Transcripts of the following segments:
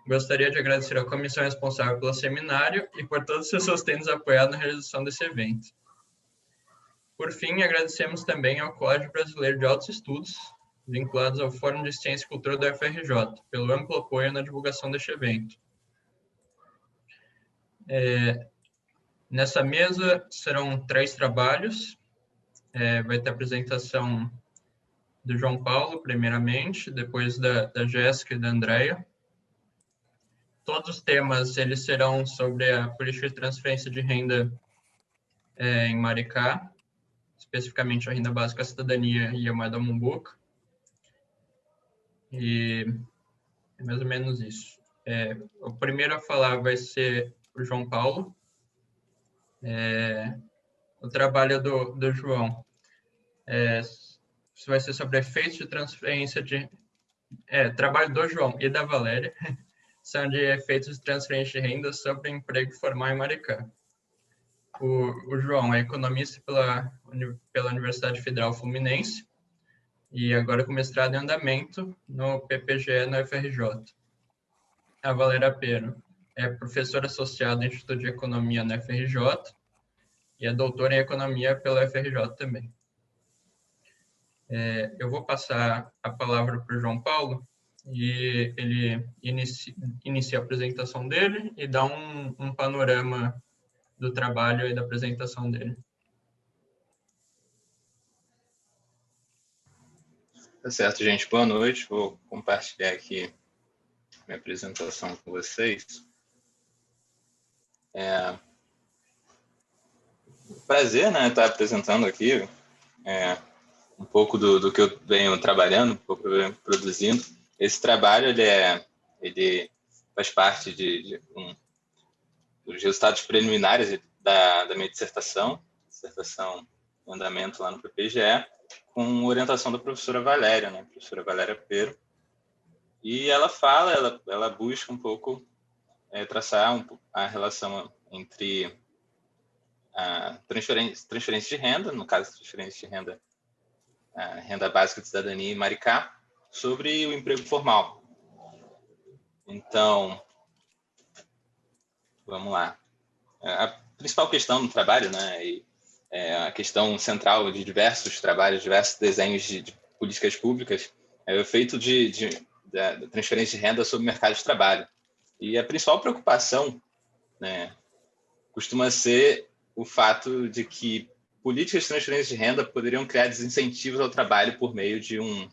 Gostaria de agradecer à comissão responsável pelo seminário e por todos os seus sustentos apoiados na realização desse evento. Por fim, agradecemos também ao Colégio Brasileiro de Altos Estudos, vinculados ao Fórum de Ciência e Cultura da UFRJ, pelo amplo apoio na divulgação deste evento. Nessa mesa serão 3 trabalhos. Vai ter a apresentação do João Paulo, primeiramente, depois da Jéssica e da Andréia. Todos os temas eles serão sobre a política de transferência de renda em Maricá, especificamente a renda básica, a cidadania e a moeda Mumbuca. E é mais ou menos isso. O primeiro a falar vai ser o João Paulo. O trabalho do João vai ser sobre efeitos de transferência de... trabalho do João e da Valéria são de efeitos de transferência de renda sobre emprego formal em Maricá. O João é economista pela Universidade Federal Fluminense e agora com mestrado em andamento no PPGE na UFRJ. A Valéria Pero é professora associada do Instituto de Economia na UFRJ e é doutora em economia pela UFRJ também. Eu vou passar a palavra para o João Paulo e ele inicia a apresentação dele e dá um panorama do trabalho e da apresentação dele. Tá certo, gente. Boa noite. Vou compartilhar aqui minha apresentação com vocês. Prazer, né, estar apresentando aqui um pouco do que eu venho trabalhando, um pouco que eu venho produzindo. Esse trabalho ele faz parte dos resultados preliminares da minha dissertação em andamento lá no PPGE, com orientação da professora Valéria, né, professora Valéria Pero. E ela busca um pouco traçar a relação entre a transferência de renda, no caso, transferência de renda, a renda básica de cidadania em Maricá, sobre o emprego formal. Então, vamos lá. A principal questão do trabalho, né, e a questão central de diversos trabalhos, diversos desenhos de políticas públicas, é o efeito da transferência de renda sobre o mercado de trabalho. E a principal preocupação, né, costuma ser o fato de que políticas de transferência de renda poderiam criar desincentivos ao trabalho por meio de um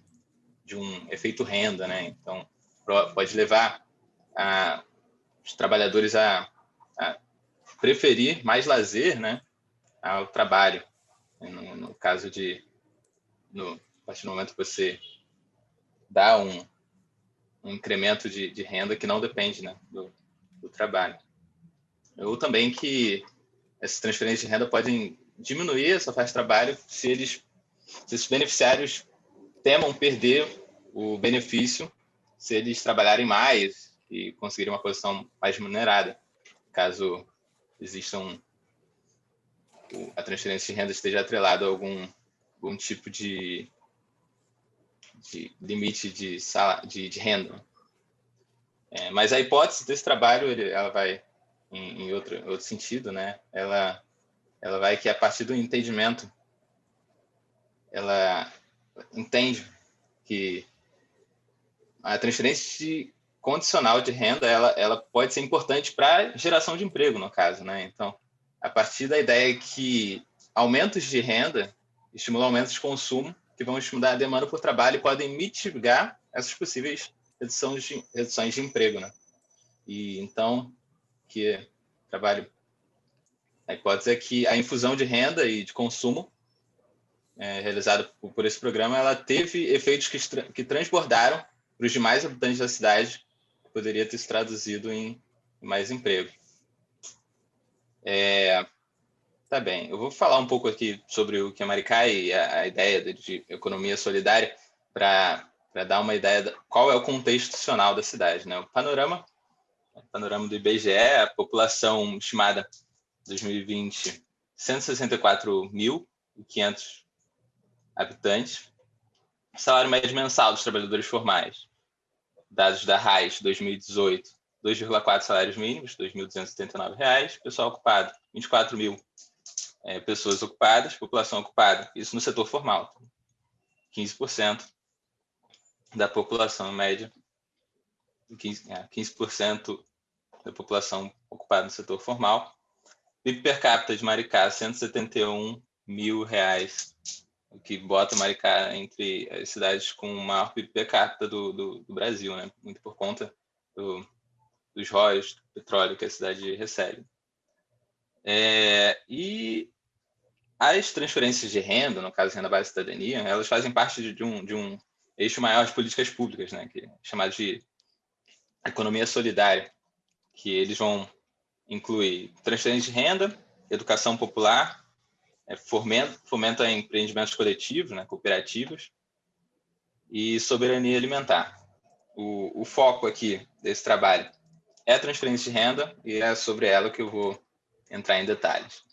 efeito renda, né? Então, pode levar os trabalhadores a preferir mais lazer, né, ao trabalho. No caso a partir do momento que você dá um incremento de renda que não depende, né, do trabalho. Ou também que essas transferências de renda podem diminuir essa faixa de trabalho se esses beneficiários temam perder o benefício se eles trabalharem mais e conseguirem uma posição mais remunerada, caso a transferência de renda esteja atrelada a algum tipo de limite de renda. Mas a hipótese desse trabalho, ela vai em outro sentido, né? Ela vai que a partir do entendimento, ela entende que a transferência condicional de renda ela pode ser importante para a geração de emprego, no caso, né? Então, a partir da ideia que aumentos de renda estimulam aumentos de consumo, que vão estimular a demanda por trabalho e podem mitigar essas possíveis reduções de emprego, né? E então, a hipótese é que a infusão de renda e de consumo realizada por esse programa, ela teve efeitos que transbordaram para os demais habitantes da cidade, que poderia ter se traduzido em mais emprego. Tá bem, eu vou falar um pouco aqui sobre o que é Maricá e a ideia de economia solidária para dar uma ideia de qual é o contexto institucional da cidade, né? O panorama do IBGE, a população estimada em 2020, 164.500 habitantes. Salário médio mensal dos trabalhadores formais, dados da RAIS 2018, 2,4 salários mínimos, R$ 2.279. Pessoal ocupado, 24 mil pessoas ocupadas, população ocupada, isso no setor formal. 15% da população em média, 15% da população ocupada no setor formal. PIB per capita de Maricá, R$ 171 mil, o que bota Maricá entre as cidades com o maior PIB per capita do Brasil, né? Muito por conta dos royalties do petróleo que a cidade recebe. E as transferências de renda, no caso renda básica e cidadania, elas fazem parte de um eixo maior de políticas públicas, né? Que é chamado de economia solidária, que eles vão incluir transferência de renda, educação popular, fomento a empreendimentos coletivos, né, cooperativos, e soberania alimentar. O foco aqui desse trabalho é a transferência de renda e é sobre ela que eu vou entrar em detalhes.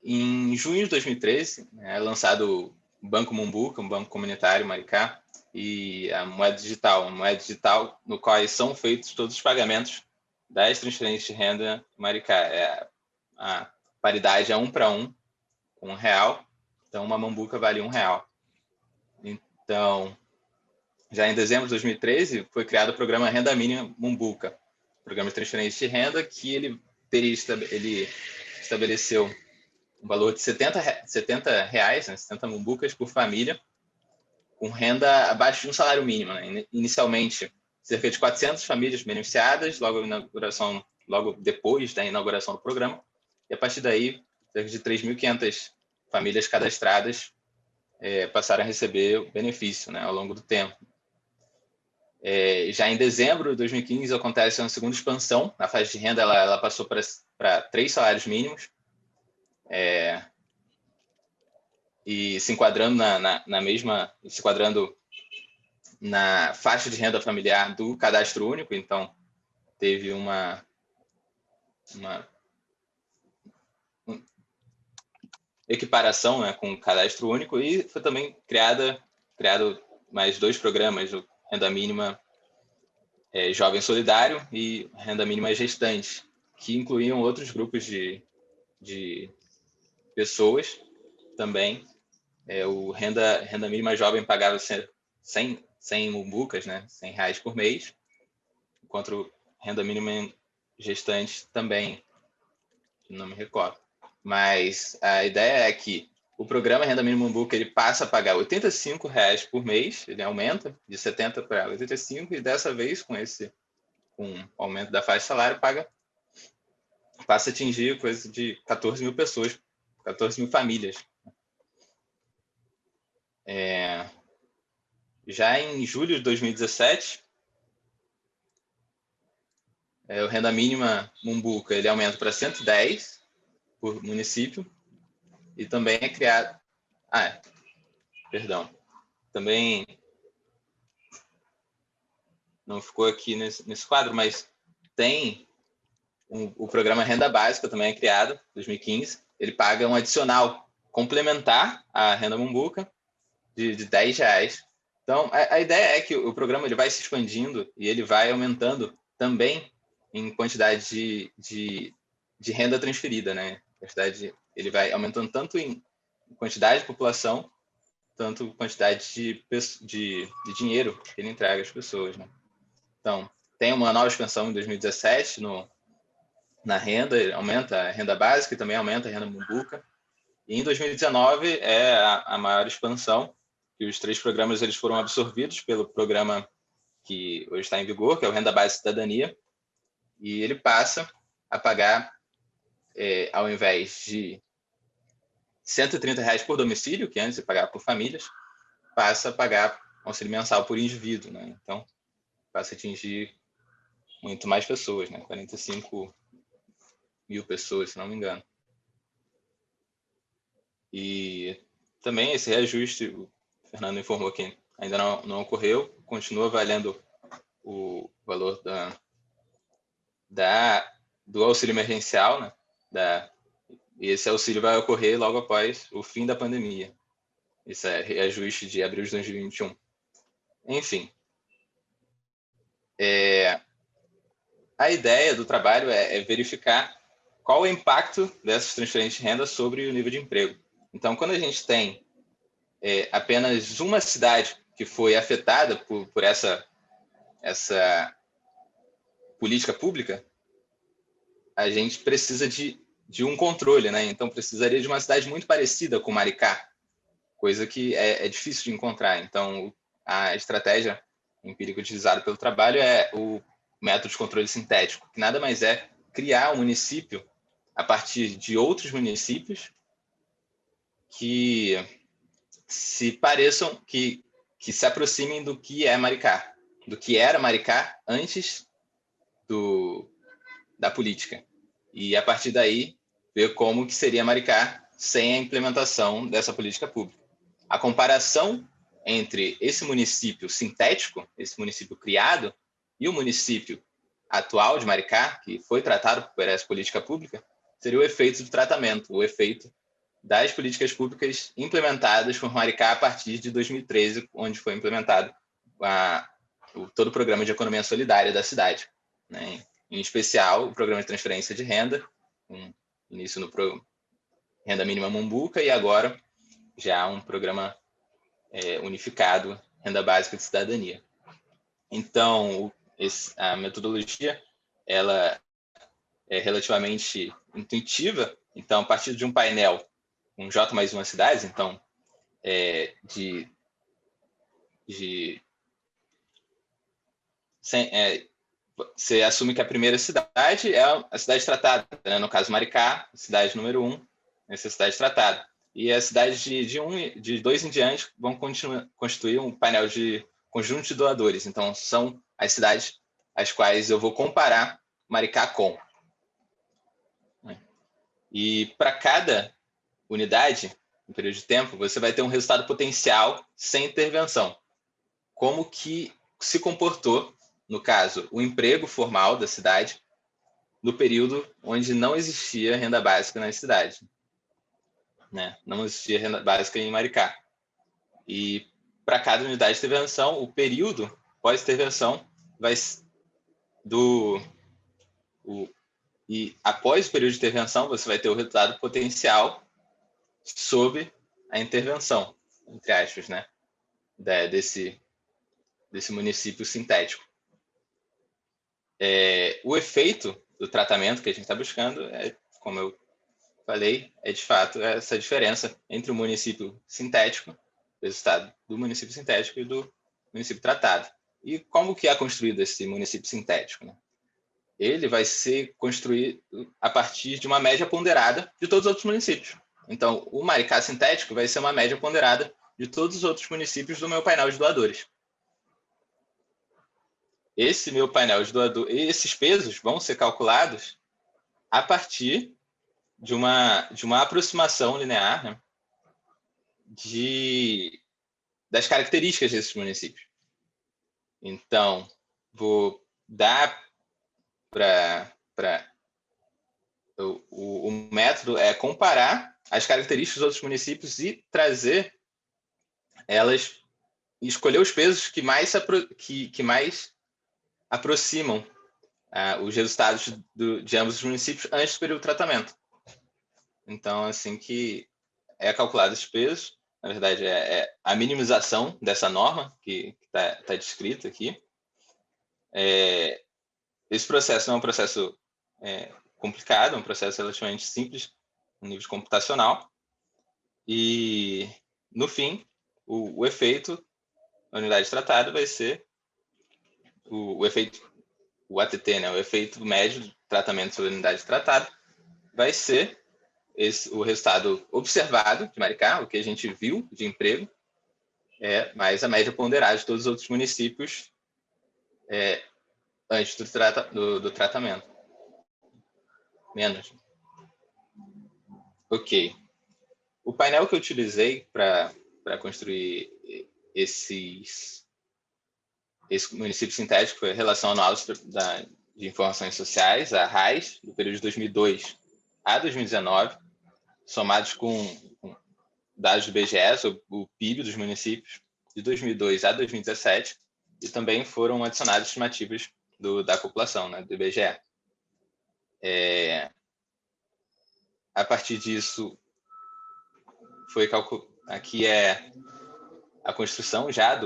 Em junho de 2013, é lançado o Banco Mumbuca, um banco comunitário Maricá, e a moeda digital no qual são feitos todos os pagamentos das transferências de renda Maricá. A paridade é 1 para 1 com R$1, então uma Mumbuca vale R$1. Então, já em dezembro de 2013, foi criado o programa Renda Mínima Mumbuca, programa de transferência de renda que ele estabeleceu um valor de R$70, né, 70 Mumbucas por família, com renda abaixo de um salário mínimo, né? Inicialmente, cerca de 400 famílias beneficiadas, logo depois da inauguração do programa, e a partir daí, cerca de 3.500 famílias cadastradas passaram a receber o benefício, né, ao longo do tempo. Já em dezembro de 2015 acontece uma segunda expansão, na faixa de renda ela passou para 3 salários mínimos, e se enquadrando na faixa de renda familiar do cadastro único, então teve uma equiparação, né, com o cadastro único, e foi também criado mais 2 programas, o Renda Mínima Jovem Solidário e Renda Mínima Gestante, que incluíam outros grupos de pessoas também. O renda Mínima Jovem pagava 100 Mumbucas, né, R$100 por mês, enquanto o Renda Mínima Gestante também, não me recordo. Mas a ideia é que o programa Renda Mínima Mumbuca ele passa a pagar R$85 por mês, ele aumenta de 70 para 85, e dessa vez, com o aumento da faixa de salário, passa a atingir coisa de 14 mil pessoas, 14 mil famílias. Já em julho de 2017, o Renda Mínima Mumbuca ele aumenta para 110 por município, e também é criado... Também não ficou aqui nesse quadro, mas tem o programa Renda Básica, também é criado em 2015. Ele paga um adicional complementar à Renda Mumbuca de R$10. Então, a ideia é que o programa ele vai se expandindo e ele vai aumentando também em quantidade de renda transferida, né? Ele vai aumentando tanto em quantidade de população, tanto quantidade de dinheiro que ele entrega às pessoas, né? Então, tem uma nova expansão em 2017 na renda, ele aumenta a renda básica e também aumenta a renda Mumbuca. E em 2019 é a maior expansão, que os 3 programas eles foram absorvidos pelo programa que hoje está em vigor, que é o Renda Básica e Cidadania, e ele passa a pagar, ao invés de R$130 por domicílio, que antes de pagar por famílias, passa a pagar auxílio mensal por indivíduo, né? Então, passa a atingir muito mais pessoas, né? 45 mil pessoas, se não me engano. E também esse reajuste, o Fernando informou que ainda não ocorreu, continua valendo o valor do auxílio emergencial, né? E esse auxílio vai ocorrer logo após o fim da pandemia. Isso é reajuste de abril de 2021. Enfim, a ideia do trabalho é verificar qual o impacto dessas transferências de renda sobre o nível de emprego. Então, quando a gente tem apenas uma cidade que foi afetada por essa política pública, a gente precisa de um controle, né? Então, precisaria de uma cidade muito parecida com Maricá, coisa que é difícil de encontrar. Então, a estratégia empírica utilizada pelo trabalho é o método de controle sintético, que nada mais é criar um município a partir de outros municípios que se pareçam, que se aproximem do que é Maricá, do que era Maricá antes da política. E, a partir daí, ver como que seria Maricá sem a implementação dessa política pública. A comparação entre esse município sintético, esse município criado, e o município atual de Maricá, que foi tratado por essa política pública, seria o efeito do tratamento, o efeito das políticas públicas implementadas por Maricá a partir de 2013, onde foi implementado todo o programa de economia solidária da cidade, né? Em especial o programa de transferência de renda, com início no Renda Mínima Mombuca, e agora já um programa unificado, Renda Básica de Cidadania. Então, a metodologia ela é relativamente intuitiva. Então, a partir de um painel com J mais uma cidades, então, você assume que a primeira cidade é a cidade tratada, né? No caso, Maricá, cidade número 1, essa cidade tratada. E as cidades de 2 em diante vão constituir um painel de conjunto de doadores. Então, são as cidades as quais eu vou comparar Maricá com. E para cada unidade, no período de tempo, você vai ter um resultado potencial sem intervenção. Como que se comportou, no caso, o emprego formal da cidade no período onde não existia renda básica na cidade, né? Não existia renda básica em Maricá. E para cada unidade de intervenção, o período pós-intervenção vai e após o período de intervenção, você vai ter o resultado potencial sobre a intervenção, entre aspas, né? Desse município sintético. O efeito do tratamento que a gente está buscando como eu falei, de fato essa diferença entre o município sintético, o resultado do município sintético e do município tratado. E como que é construído esse município sintético, né? Ele vai ser construído a partir de uma média ponderada de todos os outros municípios. Então, o Maricá sintético vai ser uma média ponderada de todos os outros municípios do meu painel de doadores. Esse meu painel de doadores, esses pesos vão ser calculados a partir de uma aproximação linear, né, das características desses municípios. Então, vou dar o método é comparar as características dos outros municípios e trazer elas, escolher os pesos que mais aproximam os resultados de ambos os municípios antes do período de tratamento. Então, assim que é calculado esses pesos, na verdade é a minimização dessa norma que está descrita aqui. Esse processo não é um processo complicado, é um processo relativamente simples no nível computacional. E, no fim, o efeito da unidade tratada vai ser o efeito, o ATT, né? O efeito médio do tratamento sobre a unidade tratada vai ser o resultado observado de Maricá, o que a gente viu de emprego, mais a média ponderada de todos os outros municípios antes do tratamento. Menos. Ok. O painel que eu utilizei para construir esse município sintético foi a Relação Anual de Informações Sociais, a RAIS, do período de 2002 a 2019, somados com dados do IBGE sobre o PIB dos municípios de 2002 a 2017 e também foram adicionadas estimativas da população, né, do IBGE. A partir disso, aqui é a construção já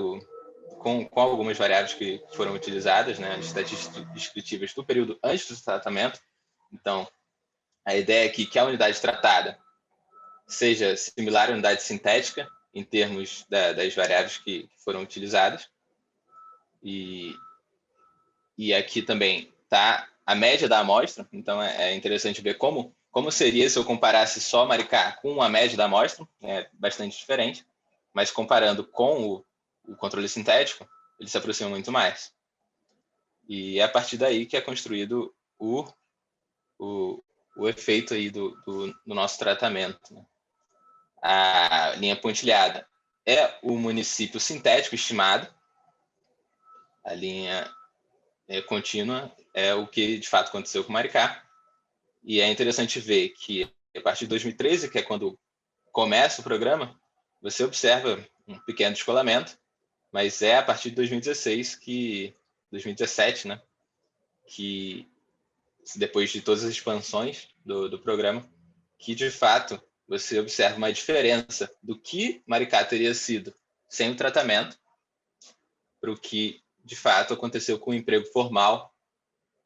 com algumas variáveis que foram utilizadas, né, as estatísticas descritivas do período antes do tratamento. Então, a ideia aqui é que a unidade tratada seja similar à unidade sintética em termos das variáveis que foram utilizadas. E aqui também está a média da amostra, então é interessante ver como seria se eu comparasse só Maricá com a média da amostra, é bastante diferente, mas comparando com o controle sintético, ele se aproxima muito mais. E é a partir daí que é construído o efeito aí do nosso tratamento, né? A linha pontilhada é o município sintético estimado, a linha contínua é o que de fato aconteceu com Maricá. E é interessante ver que a partir de 2013, que é quando começa o programa, você observa um pequeno descolamento, mas é a partir de 2017, né, que depois de todas as expansões do programa, que de fato você observa uma diferença do que Maricá teria sido sem o tratamento para o que de fato aconteceu com o emprego formal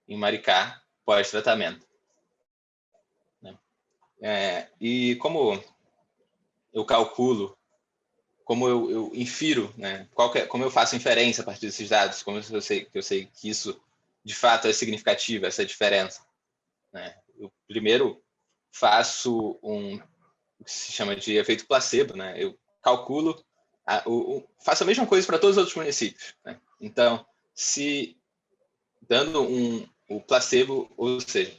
em Maricá pós-tratamento. E como eu calculo, como eu infiro, né, como eu faço inferência a partir desses dados, como eu sei que isso de fato é significativo, essa diferença, né? Eu primeiro faço o que se chama de efeito placebo, né? Eu calculo, faço a mesma coisa para todos os outros municípios, né? Então, se dando o placebo, ou seja,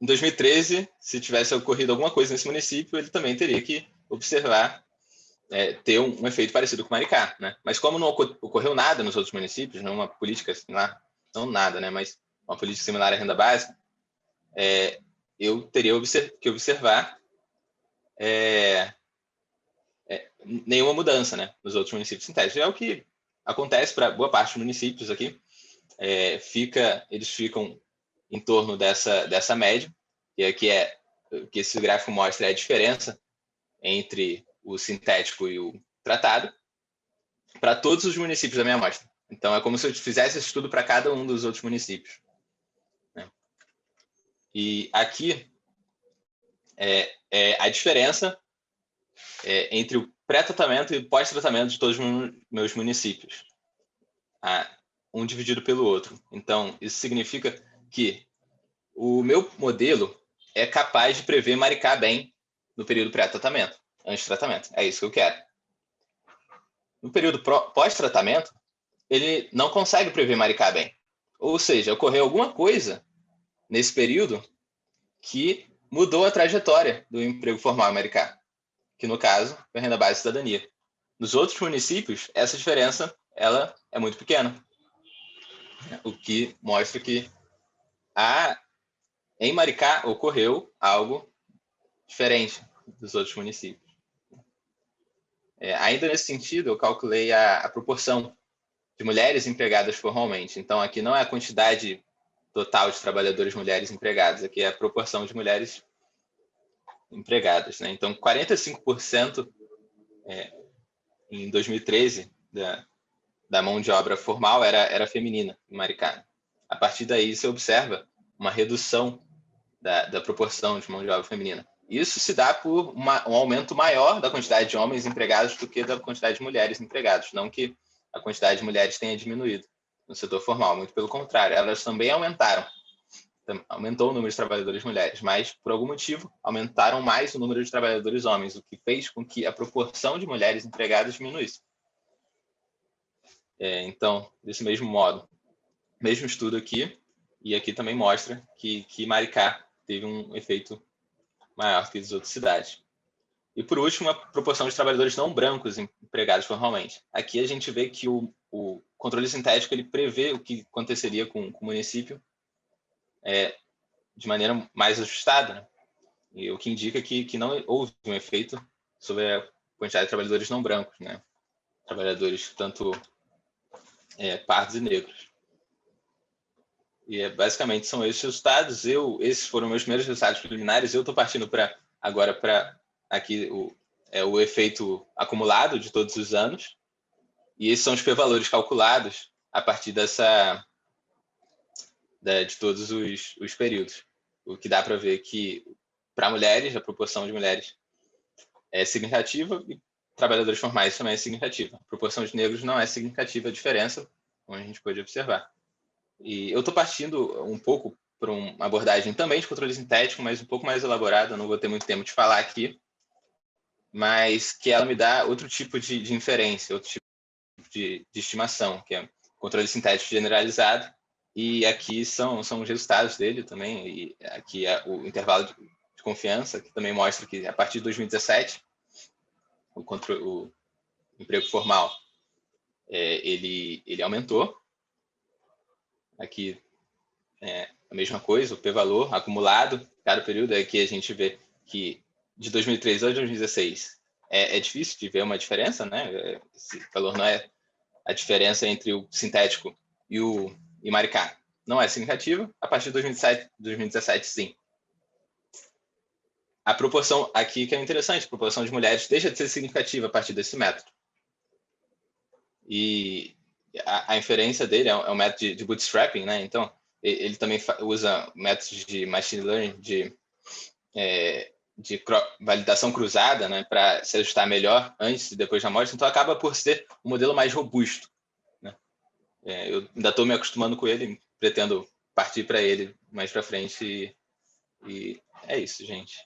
em 2013, se tivesse ocorrido alguma coisa nesse município, ele também teria que observar, ter um efeito parecido com Maricá, né? Mas como não ocorreu nada nos outros municípios, não uma política similar, não nada, né? Mas uma política similar à renda básica, eu teria que observar nenhuma mudança, né, nos outros municípios sintéticos. É o que acontece para boa parte dos municípios aqui. Eles ficam em torno dessa média, e aqui que esse gráfico mostra a diferença entre o sintético e o tratado para todos os municípios da minha amostra. Então, é como se eu fizesse esse estudo para cada um dos outros municípios, né? E aqui a diferença entre o pré-tratamento e o pós-tratamento de todos os meus municípios, um dividido pelo outro. Então, isso significa que o meu modelo é capaz de prever Maricá bem no período pré-tratamento, antes do tratamento. É isso que eu quero. No período pós-tratamento, ele não consegue prever Maricá bem. Ou seja, ocorreu alguma coisa nesse período que mudou a trajetória do emprego formal em Maricá, que no caso foi a renda básica e cidadania. Nos outros municípios, essa diferença ela é muito pequena, o que mostra que em Maricá ocorreu algo diferente dos outros municípios. Ainda nesse sentido, eu calculei a proporção de mulheres empregadas formalmente. Então, aqui não é a quantidade total de trabalhadores mulheres empregadas, aqui é a proporção de mulheres empregadas, né? Então, 45% em 2013 da mão de obra formal era feminina em Maricá. A partir daí, você observa uma redução da proporção de mão de obra feminina. Isso se dá por um aumento maior da quantidade de homens empregados do que da quantidade de mulheres empregadas. Não que a quantidade de mulheres tenha diminuído no setor formal, muito pelo contrário, elas também aumentaram. Aumentou o número de trabalhadores mulheres, mas, por algum motivo, aumentaram mais o número de trabalhadores homens, o que fez com que a proporção de mulheres empregadas diminuísse. Então, desse mesmo modo, mesmo estudo aqui, e aqui também mostra que Maricá teve um efeito maior que as outras cidades. E, por último, a proporção de trabalhadores não brancos empregados formalmente. Aqui a gente vê que o controle sintético ele prevê o que aconteceria com o município de maneira mais ajustada, né? e o que indica que não houve um efeito sobre a quantidade de trabalhadores não brancos, né? Trabalhadores tanto pardos e negros. E basicamente são esses resultados. Esses foram meus primeiros resultados preliminares. Eu estou partindo agora para aqui o efeito acumulado de todos os anos. E esses são os p-valores calculados a partir de todos os períodos. O que dá para ver que, para mulheres, a proporção de mulheres é significativa e trabalhadores formais também é significativa. A proporção de negros não é significativa a diferença, como a gente pode observar. E eu estou partindo um pouco para uma abordagem também de controle sintético, mas um pouco mais elaborada, não vou ter muito tempo de falar aqui, mas que ela me dá outro tipo de inferência, outro tipo de estimação, que é controle sintético generalizado, e aqui são os resultados dele também, e aqui é o intervalo de confiança, que também mostra que a partir de 2017, o emprego formal ele aumentou. Aqui a mesma coisa, o p-valor acumulado, cada período, aqui a gente vê que de 2013 a 2016 é difícil de ver uma diferença, né? Esse valor não é a diferença entre o sintético e Maricá. Não é significativa. A partir de 2017, sim. A proporção aqui que é interessante, a proporção de mulheres deixa de ser significativa a partir desse método. E a inferência dele é um método de bootstrapping, né? Então, ele também usa métodos de machine learning, de validação cruzada, né, para se ajustar melhor antes e depois da morte. Então, acaba por ser um modelo mais robusto, né? Eu ainda estou me acostumando com ele, pretendo partir para ele mais para frente. E é isso, gente.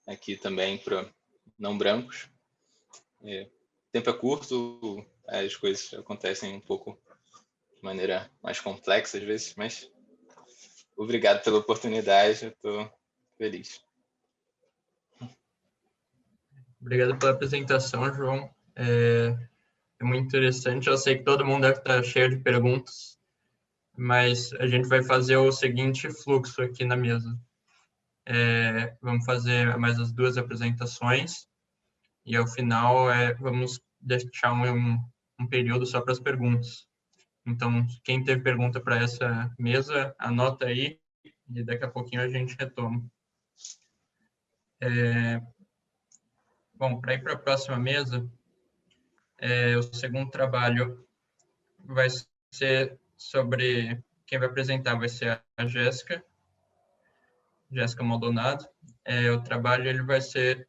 Aqui também para não brancos. O tempo é curto, as coisas acontecem um pouco de maneira mais complexa às vezes, mas obrigado pela oportunidade, eu estou feliz. Obrigado pela apresentação, João. É muito interessante. Eu sei que todo mundo deve estar cheio de perguntas, mas a gente vai fazer o seguinte fluxo aqui na mesa. Vamos fazer mais as 2 apresentações e, ao final, vamos deixar um período só para as perguntas. Então, quem teve pergunta para essa mesa, anota aí e daqui a pouquinho a gente retoma. Bom, para ir para a próxima mesa, o segundo trabalho vai ser sobre... Quem vai apresentar vai ser a Jéssica Maldonado. O trabalho ele vai ser...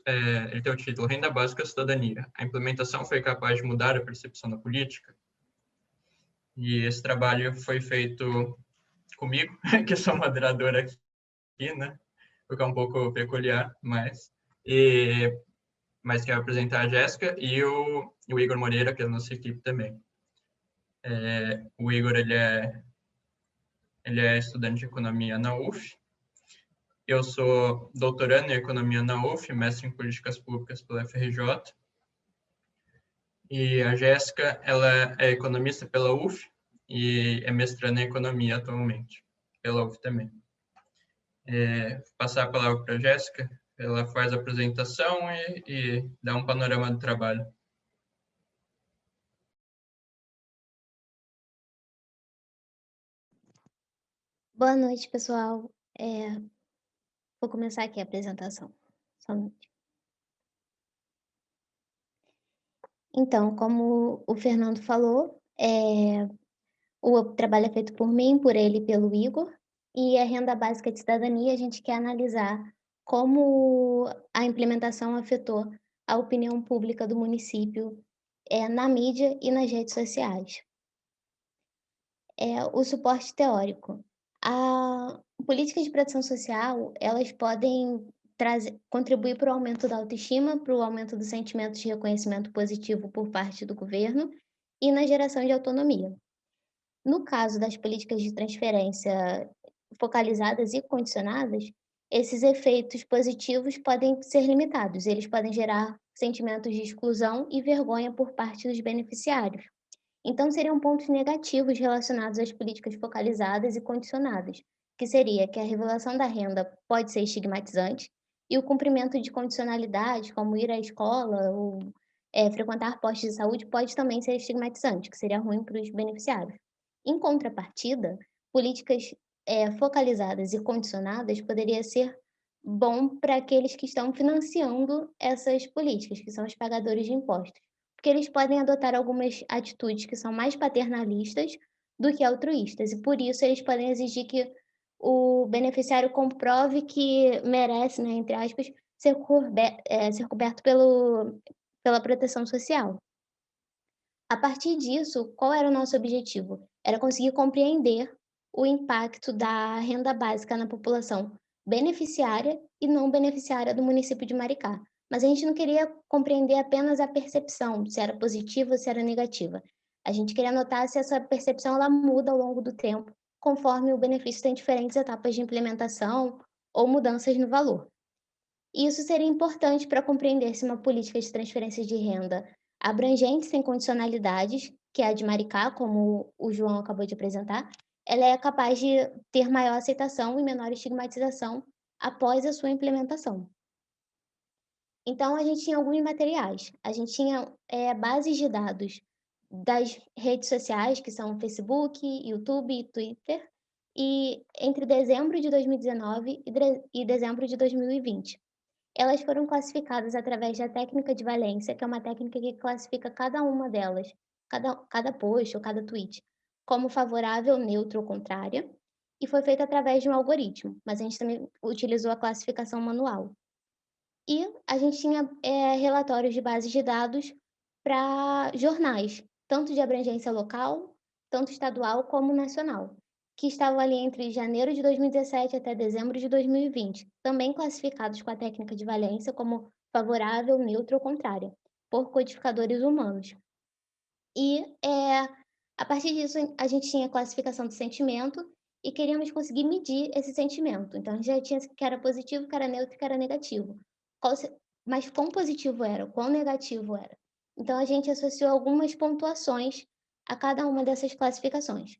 ele tem o título Renda Básica e Cidadania. A implementação foi capaz de mudar a percepção da política? E esse trabalho foi feito comigo, que sou moderador aqui, né? Porque é um pouco peculiar, mas quem vai apresentar a Jéssica e o Igor Moreira, que é da nossa equipe também. O Igor, ele é estudante de economia na UF. Eu sou doutorando em economia na UF, mestre em políticas públicas pela FRJ. E a Jéssica, ela é economista pela UF e é mestrando em economia atualmente, pela UF também. Passar a palavra para a Jéssica, ela faz a apresentação e dá um panorama do trabalho. Boa noite, pessoal. Vou começar aqui a apresentação. Só um minuto. Então, como o Fernando falou, o trabalho é feito por mim, por ele e pelo Igor. E a renda básica de cidadania, a gente quer analisar como a implementação afetou a opinião pública do município na mídia e nas redes sociais. O suporte teórico. Políticas de proteção social, elas podem contribuir para o aumento da autoestima, para o aumento do sentimento de reconhecimento positivo por parte do governo e na geração de autonomia. No caso das políticas de transferência focalizadas e condicionadas, esses efeitos positivos podem ser limitados, eles podem gerar sentimentos de exclusão e vergonha por parte dos beneficiários. Então, seriam pontos negativos relacionados às políticas focalizadas e condicionadas, que seria que a revelação da renda pode ser estigmatizante e o cumprimento de condicionalidades, como ir à escola ou frequentar postos de saúde, pode também ser estigmatizante, que seria ruim para os beneficiários. Em contrapartida, políticas focalizadas e condicionadas poderia ser bom para aqueles que estão financiando essas políticas, que são os pagadores de impostos, porque eles podem adotar algumas atitudes que são mais paternalistas do que altruístas, e por isso eles podem exigir que o beneficiário comprove que merece, né, entre aspas, ser coberto pela proteção social. A partir disso, qual era o nosso objetivo? Era conseguir compreender o impacto da renda básica na população beneficiária e não beneficiária do município de Maricá. Mas a gente não queria compreender apenas a percepção, se era positiva ou se era negativa. A gente queria notar se essa percepção ela muda ao longo do tempo, conforme o benefício tem diferentes etapas de implementação ou mudanças no valor. E isso seria importante para compreender se uma política de transferência de renda abrangente, sem condicionalidades, que é a de Maricá, como o João acabou de apresentar, ela é capaz de ter maior aceitação e menor estigmatização após a sua implementação. Então, a gente tinha alguns materiais. A gente tinha bases de dados das redes sociais, que são Facebook, YouTube e Twitter, e entre dezembro de 2019 e dezembro de 2020. Elas foram classificadas através da técnica de valência, que é uma técnica que classifica cada uma delas, cada post ou cada tweet, como favorável, neutro ou contrária, e foi feita através de um algoritmo, mas a gente também utilizou a classificação manual. E a gente tinha relatórios de bases de dados para jornais, tanto de abrangência local, tanto estadual como nacional, que estavam ali entre janeiro de 2017 até dezembro de 2020, também classificados com a técnica de valência como favorável, neutro ou contrária, por codificadores humanos. E a partir disso a gente tinha a classificação de sentimento e queríamos conseguir medir esse sentimento. Então a gente já tinha que era positivo, que era neutro e que era negativo. Mas quão positivo era, quão negativo era. Então a gente associou algumas pontuações a cada uma dessas classificações.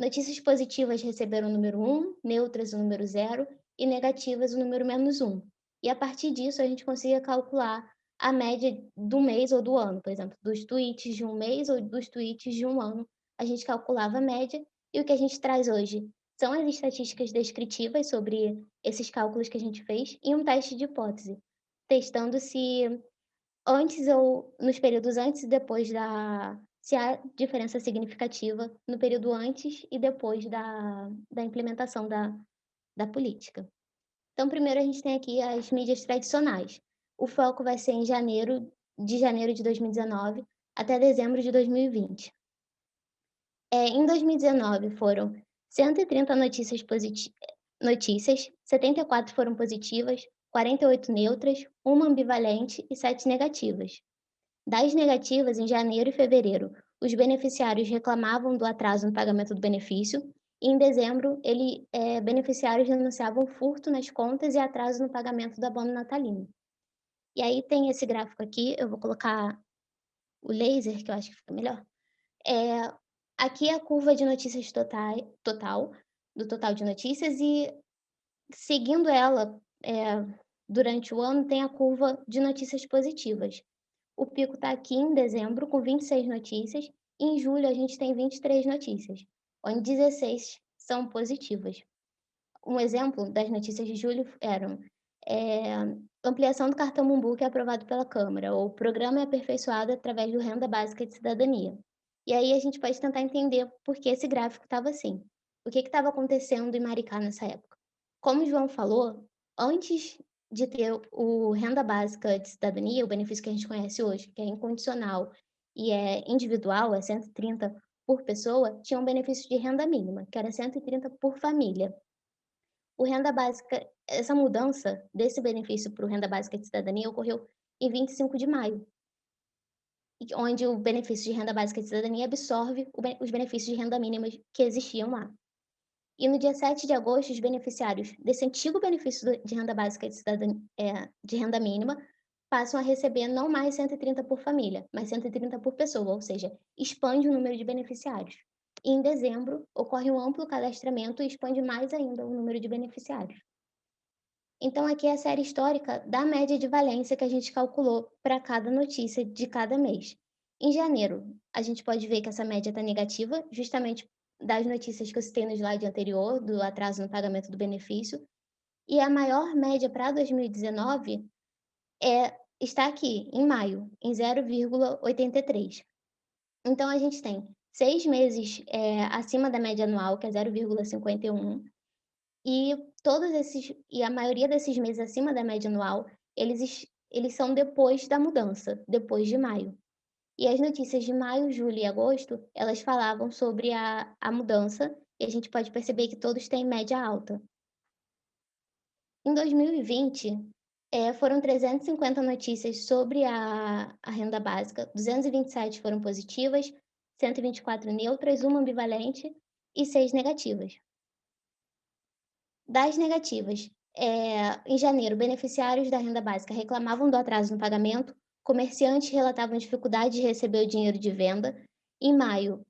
Notícias positivas receberam o número 1, neutras o número 0 e negativas o número -1. E a partir disso a gente conseguia calcular a média do mês ou do ano, por exemplo, dos tweets de um mês ou dos tweets de um ano. A gente calculava a média e o que a gente traz hoje são as estatísticas descritivas sobre esses cálculos que a gente fez e um teste de hipótese, testando se nos períodos antes e depois se há diferença significativa no período antes e depois da implementação da política. Então, primeiro a gente tem aqui as mídias tradicionais. O foco vai ser de janeiro de 2019 até dezembro de 2020. Em 2019 foram 130 notícias, 74 foram positivas, 48 neutras, uma ambivalente e 7 negativas. Das negativas, em janeiro e fevereiro, os beneficiários reclamavam do atraso no pagamento do benefício, e em dezembro, beneficiários denunciavam furto nas contas e atraso no pagamento do abono natalino. E aí tem esse gráfico aqui, eu vou colocar o laser, que eu acho que fica melhor. Aqui é a curva de notícias do total de notícias, e seguindo ela, durante o ano, tem a curva de notícias positivas. O pico está aqui em dezembro, com 26 notícias, e em julho a gente tem 23 notícias, onde 16 são positivas. Um exemplo das notícias de julho eram ampliação do cartão Mumbu, que é aprovado pela Câmara, ou o programa é aperfeiçoado através do Renda Básica de Cidadania. E aí a gente pode tentar entender por que esse gráfico estava assim. O que estava acontecendo em Maricá nessa época? Como o João falou, antes de ter o Renda Básica de Cidadania, o benefício que a gente conhece hoje, que é incondicional e é individual, é 130 por pessoa, tinha um benefício de renda mínima, que era 130 por família. O Renda Básica, essa mudança desse benefício para o Renda Básica de Cidadania ocorreu em 25 de maio, onde o benefício de Renda Básica de Cidadania absorve os benefícios de renda mínima que existiam lá. E no dia 7 de agosto, os beneficiários desse antigo benefício de renda básica de renda mínima passam a receber não mais 130 por família, mas 130 por pessoa, ou seja, expande o número de beneficiários. E em dezembro, ocorre um amplo cadastramento e expande mais ainda o número de beneficiários. Então, aqui é a série histórica da média de valência que a gente calculou para cada notícia de cada mês. Em janeiro, a gente pode ver que essa média está negativa, justamente das notícias que eu citei no slide anterior, do atraso no pagamento do benefício. E a maior média para 2019 está aqui, em maio, em 0,83. Então, a gente tem 6 meses acima da média anual, que é 0,51, e a maioria desses meses acima da média anual, eles são depois da mudança, depois de maio. E as notícias de maio, julho e agosto, elas falavam sobre a mudança, e a gente pode perceber que todos têm média alta. Em 2020, foram 350 notícias sobre a renda básica, 227 foram positivas, 124 neutras, uma ambivalente e 6 negativas. Das negativas, em janeiro, beneficiários da renda básica reclamavam do atraso no pagamento, comerciantes relatavam dificuldade de receber o dinheiro de venda. Em maio,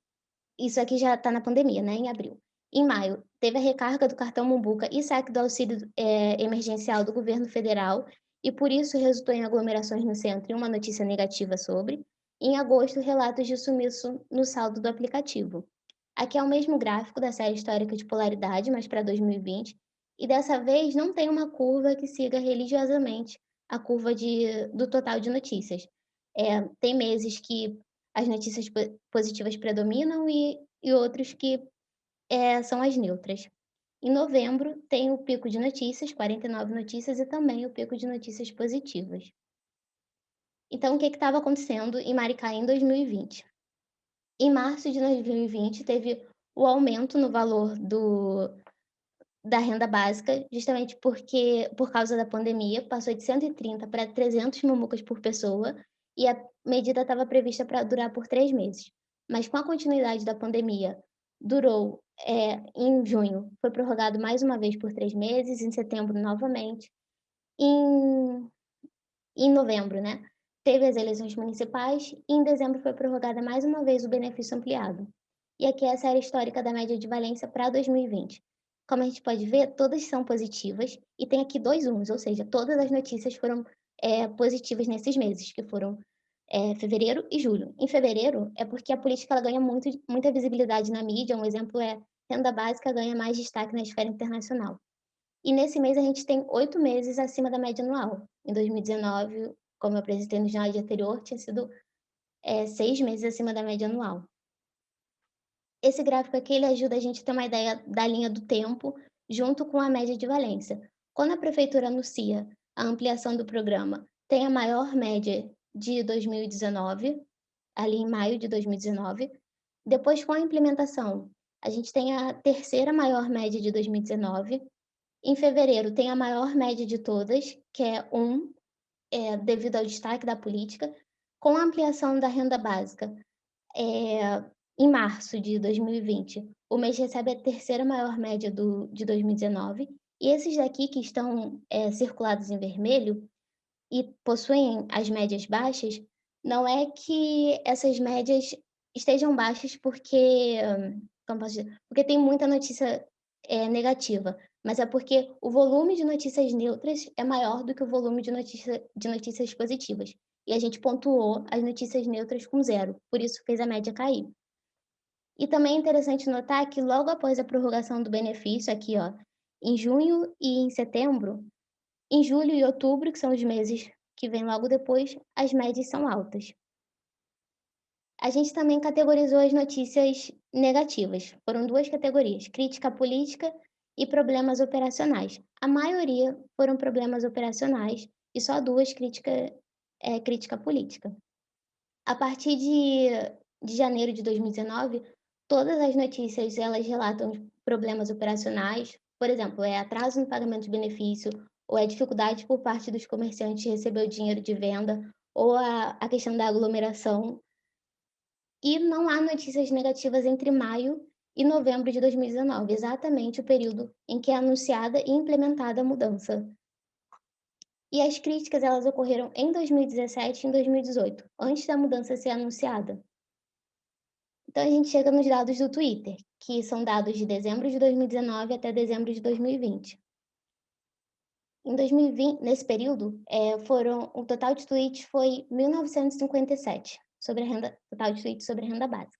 isso aqui já está na pandemia, né? Em abril. Em maio, teve a recarga do cartão Mombuca e saque do auxílio emergencial do governo federal, e por isso resultou em aglomerações no centro e uma notícia negativa sobre. Em agosto, relatos de sumiço no saldo do aplicativo. Aqui é o mesmo gráfico da série histórica de polaridade, mas para 2020, e dessa vez não tem uma curva que siga religiosamente a curva do total de notícias. Tem meses que as notícias positivas predominam e outros que são as neutras. Em novembro, tem o pico de notícias, 49 notícias, e também o pico de notícias positivas. Então, o que estava acontecendo em Maricá em 2020? Em março de 2020, teve o aumento no valor da renda básica, justamente por causa da pandemia, passou de 130 para 300 mamucas por pessoa, e a medida estava prevista para durar por 3 meses. Mas com a continuidade da pandemia, durou, em junho, foi prorrogado mais uma vez por 3 meses, em setembro novamente. Em novembro, né, teve as eleições municipais, e em dezembro foi prorrogada mais uma vez o benefício ampliado. E aqui é a série histórica da média de valência para 2020. Como a gente pode ver, todas são positivas, e tem aqui 2 uns, ou seja, todas as notícias foram positivas nesses meses, que foram fevereiro e julho. Em fevereiro, é porque a política ela ganha muita visibilidade na mídia, um exemplo é renda básica ganha mais destaque na esfera internacional. E nesse mês a gente tem 8 meses acima da média anual. Em 2019, como eu apresentei no slide anterior, tinha sido 6 meses acima da média anual. Esse gráfico aqui ele ajuda a gente a ter uma ideia da linha do tempo junto com a média de valência. Quando a prefeitura anuncia a ampliação do programa, tem a maior média de 2019, ali em maio de 2019. Depois, com a implementação, a gente tem a terceira maior média de 2019. Em fevereiro, tem a maior média de todas, que é 1, devido ao destaque da política. Com a ampliação da renda básica, em março de 2020, o mês recebe a terceira maior média de 2019. E esses daqui que estão circulados em vermelho e possuem as médias baixas, não é que essas médias estejam baixas porque, como posso dizer? Porque tem muita notícia negativa, mas é porque o volume de notícias neutras é maior do que o volume de notícias positivas. E a gente pontuou as notícias neutras com 0, por isso fez a média cair. E também é interessante notar que logo após a prorrogação do benefício, aqui ó, em junho e em setembro, em julho e outubro, que são os meses que vêm logo depois, as médias são altas. A gente também categorizou as notícias negativas. Foram 2 categorias, crítica política e problemas operacionais. A maioria foram problemas operacionais e só 2 crítica política. A partir de janeiro de 2019, todas as notícias elas relatam problemas operacionais, por exemplo, atraso no pagamento de benefício, ou dificuldade por parte dos comerciantes de receber o dinheiro de venda, ou a questão da aglomeração. E não há notícias negativas entre maio e novembro de 2019, exatamente o período em que é anunciada e implementada a mudança. E as críticas elas ocorreram em 2017 e em 2018, antes da mudança ser anunciada. Então, a gente chega nos dados do Twitter, que são dados de dezembro de 2019 até dezembro de 2020. Em 2020, nesse período, o total de tweets foi 1.957, total de tweets sobre a renda básica.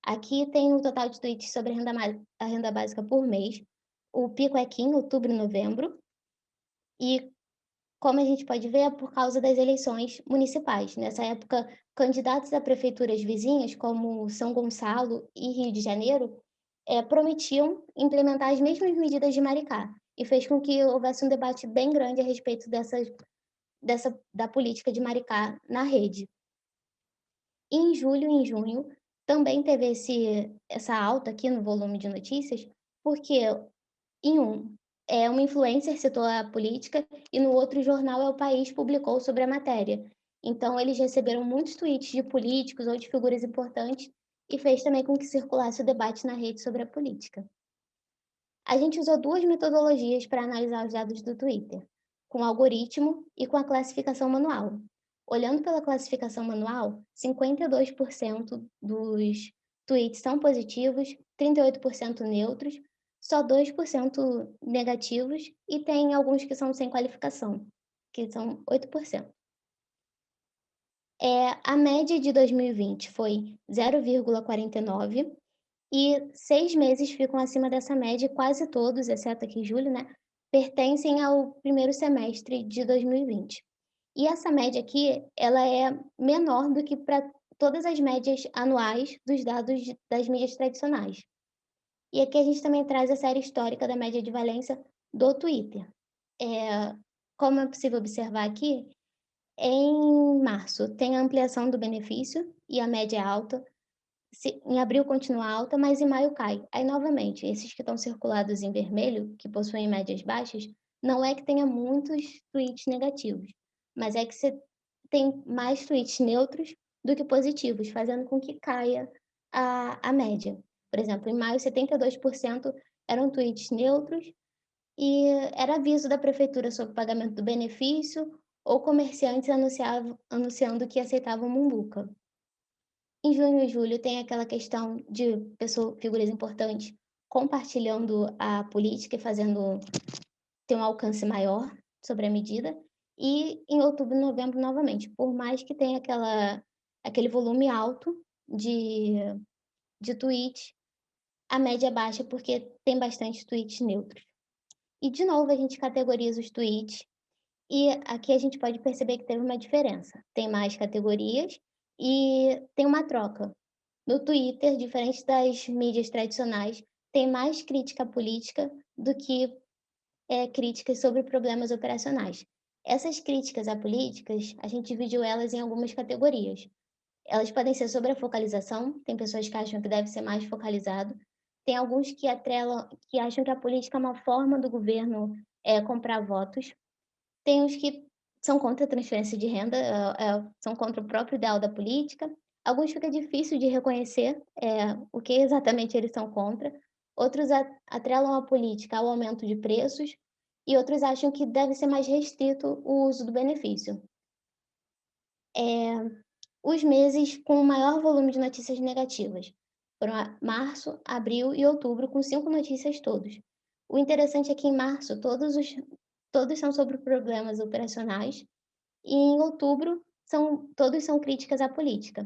Aqui tem o total de tweets sobre a renda básica por mês. O pico é aqui em outubro e novembro. E, como a gente pode ver, é por causa das eleições municipais. Nessa época, candidatos a prefeituras vizinhas, como São Gonçalo e Rio de Janeiro, prometiam implementar as mesmas medidas de Maricá, e fez com que houvesse um debate bem grande a respeito da política de Maricá na rede. E em julho e em junho também teve essa alta aqui no volume de notícias, porque uma influencer citou a política e no outro jornal O País publicou sobre a matéria. Então, eles receberam muitos tweets de políticos ou de figuras importantes e fez também com que circulasse o debate na rede sobre a política. A gente usou duas metodologias para analisar os dados do Twitter, com o algoritmo e com a classificação manual. Olhando pela classificação manual, 52% dos tweets são positivos, 38% neutros, só 2% negativos e tem alguns que são sem qualificação, que são 8%. A média de 2020 foi 0,49 e 6 meses ficam acima dessa média, e quase todos, exceto aqui julho, né, pertencem ao primeiro semestre de 2020. E essa média aqui, ela é menor do que para todas as médias anuais dos dados das mídias tradicionais. E aqui a gente também traz a série histórica da média de valência do Twitter. Como é possível observar aqui, em março tem a ampliação do benefício e a média é alta. Em abril continua alta, mas em maio cai. Aí, novamente, esses que estão circulados em vermelho, que possuem médias baixas, não é que tenha muitos tweets negativos, mas é que você tem mais tweets neutros do que positivos, fazendo com que caia a média. Por exemplo, em maio, 72% eram tweets neutros e era aviso da prefeitura sobre o pagamento do benefício ou comerciantes anunciando que aceitavam Mumbuca. Em junho e julho tem aquela questão de figuras importantes compartilhando a política e fazendo ter um alcance maior sobre a medida. E em outubro e novembro, novamente, por mais que tenha aquele volume alto de tweets, a média é baixa porque tem bastante tweets neutros. E, de novo, a gente categoriza os tweets e aqui a gente pode perceber que teve uma diferença. Tem mais categorias e tem uma troca. No Twitter, diferente das mídias tradicionais, tem mais crítica política do que críticas sobre problemas operacionais. Essas críticas a políticas, a gente dividiu elas em algumas categorias. Elas podem ser sobre a focalização, tem pessoas que acham que deve ser mais focalizado, tem alguns que acham que a política é uma forma do governo comprar votos, tem os que são contra a transferência de renda, são contra o próprio ideal da política. Alguns fica difícil de reconhecer o que exatamente eles são contra. Outros atrelam a política ao aumento de preços e outros acham que deve ser mais restrito o uso do benefício. Os meses com o maior volume de notícias negativas foram março, abril e outubro, com 5 notícias todos. O interessante é que em março todos são sobre problemas operacionais e em outubro todos são críticas à política.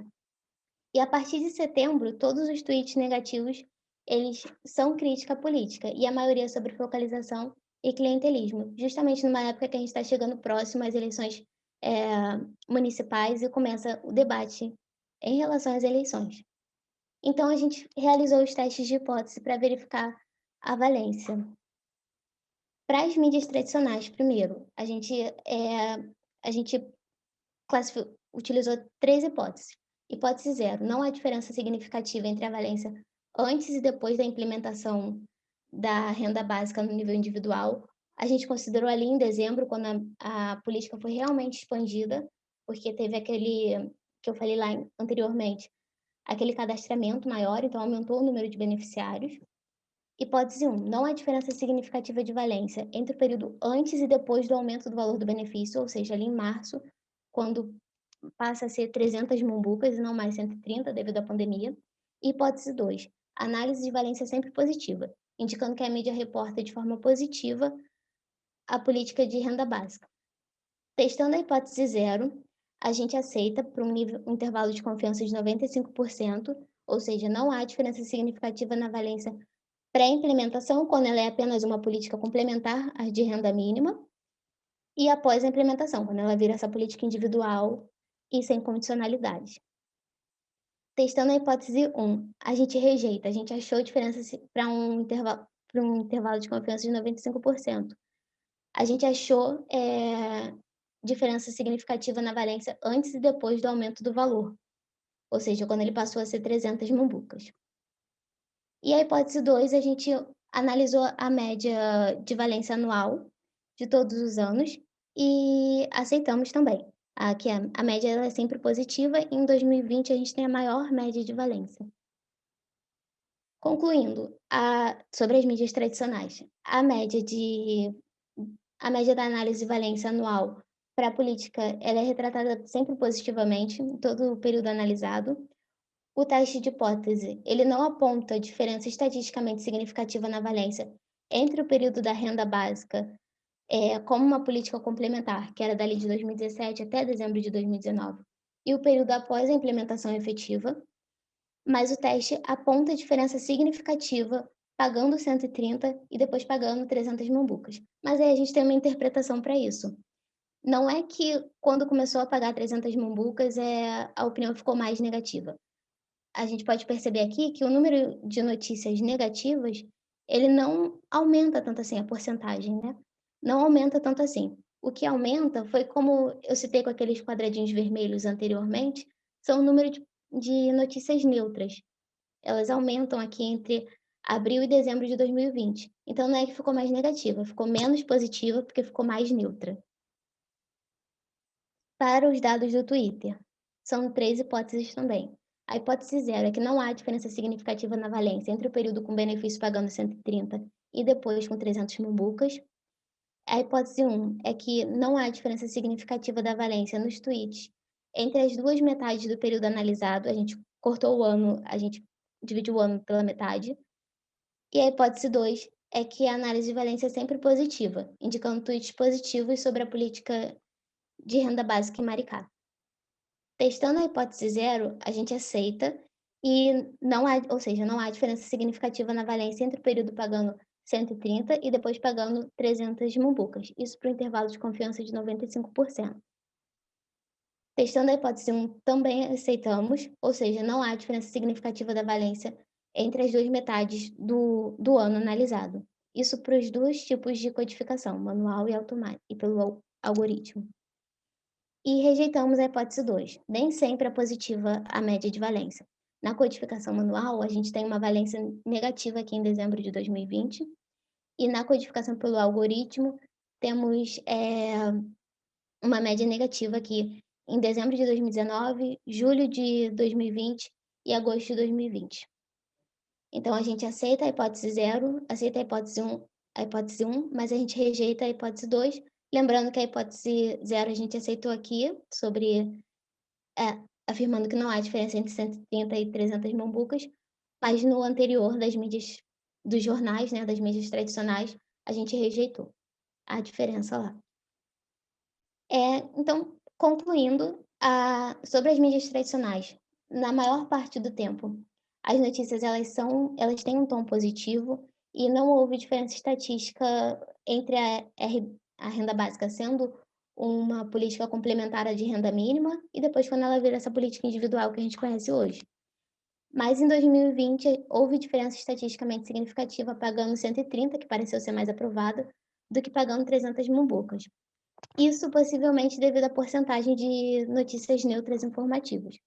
E a partir de setembro, todos os tweets negativos, eles são crítica à política e a maioria sobre focalização e clientelismo, justamente numa época que a gente está chegando próximo às eleições municipais e começa o debate em relação às eleições. Então, a gente realizou os testes de hipótese para verificar a valência. Para as mídias tradicionais, primeiro, a gente utilizou 3 hipóteses. Hipótese 0, não há diferença significativa entre a valência antes e depois da implementação da renda básica no nível individual. A gente considerou ali em dezembro, quando a política foi realmente expandida, porque teve aquele que eu falei lá anteriormente, aquele cadastramento maior, então aumentou o número de beneficiários. Hipótese 1. Não há diferença significativa de valência entre o período antes e depois do aumento do valor do benefício, ou seja, ali em março, quando passa a ser 300 mumbucas e não mais 130 devido à pandemia. Hipótese 2. Análise de valência sempre positiva, indicando que a mídia reporta de forma positiva a política de renda básica. Testando a hipótese 0, a gente aceita por um intervalo de confiança de 95%, ou seja, não há diferença significativa na valência pré-implementação, quando ela é apenas uma política complementar à de renda mínima, e após a implementação, quando ela vira essa política individual e sem condicionalidade. Testando a hipótese 1, a gente rejeita, a gente achou diferença para um intervalo de confiança de 95%. A gente achou diferença significativa na valência antes e depois do aumento do valor, ou seja, quando ele passou a ser 300 mambucas. E a hipótese 2, a gente analisou a média de valência anual de todos os anos e aceitamos também que a média ela é sempre positiva e em 2020 a gente tem a maior média de valência. Concluindo, sobre as mídias tradicionais, a média da análise de valência anual para a política ela é retratada sempre positivamente em todo o período analisado. O teste de hipótese, ele não aponta diferença estatisticamente significativa na valência entre o período da renda básica como uma política complementar, que era dali de 2017 até dezembro de 2019, e o período após a implementação efetiva, mas o teste aponta diferença significativa pagando 130 e depois pagando 300 mambucas. Mas aí a gente tem uma interpretação para isso. Não é que quando começou a pagar 300 mambucas a opinião ficou mais negativa. A gente pode perceber aqui que o número de notícias negativas, ele não aumenta tanto assim a porcentagem, né? Não aumenta tanto assim. O que aumenta foi, como eu citei com aqueles quadradinhos vermelhos anteriormente, são o número de notícias neutras. Elas aumentam aqui entre abril e dezembro de 2020. Então não é que ficou mais negativa, ficou menos positiva porque ficou mais neutra. Para os dados do Twitter, são 3 hipóteses também. A hipótese 0 é que não há diferença significativa na valência entre o período com benefício pagando 130 e depois com 300 mambucas. A hipótese 1 é que não há diferença significativa da valência nos tweets entre as duas metades do período analisado. A gente cortou o ano, a gente dividiu o ano pela metade. E a hipótese 2 é que a análise de valência é sempre positiva, indicando tweets positivos sobre a política de renda básica em Maricá. Testando a hipótese 0, a gente aceita e não há, ou seja, não há diferença significativa na valência entre o período pagando 130 e depois pagando 300 mambucas. Isso para o intervalo de confiança de 95%. Testando a hipótese 1, também aceitamos, ou seja, não há diferença significativa da valência entre as duas metades do ano analisado. Isso para os dois tipos de codificação, manual e automático, e pelo algoritmo. E rejeitamos a hipótese 2. Nem sempre é positiva a média de valência. Na codificação manual, a gente tem uma valência negativa aqui em dezembro de 2020, e na codificação pelo algoritmo, temos uma média negativa aqui em dezembro de 2019, julho de 2020 e agosto de 2020. Então, a gente aceita a hipótese 0, aceita a hipótese 1, mas a gente rejeita a hipótese 2, lembrando que a hipótese 0 a gente aceitou aqui, afirmando que não há diferença entre 130 e 300 mambucas, mas no anterior das mídias, dos jornais, né, das mídias tradicionais, a gente rejeitou a diferença lá. Então, concluindo, sobre as mídias tradicionais, na maior parte do tempo, as notícias elas têm um tom positivo e não houve diferença estatística entre a renda básica sendo uma política complementar de renda mínima e depois quando ela vira essa política individual que a gente conhece hoje. Mas em 2020 houve diferença estatisticamente significativa pagando 130, que pareceu ser mais aprovada, do que pagando 300 mambucas. Isso possivelmente devido à porcentagem de notícias neutras informativas.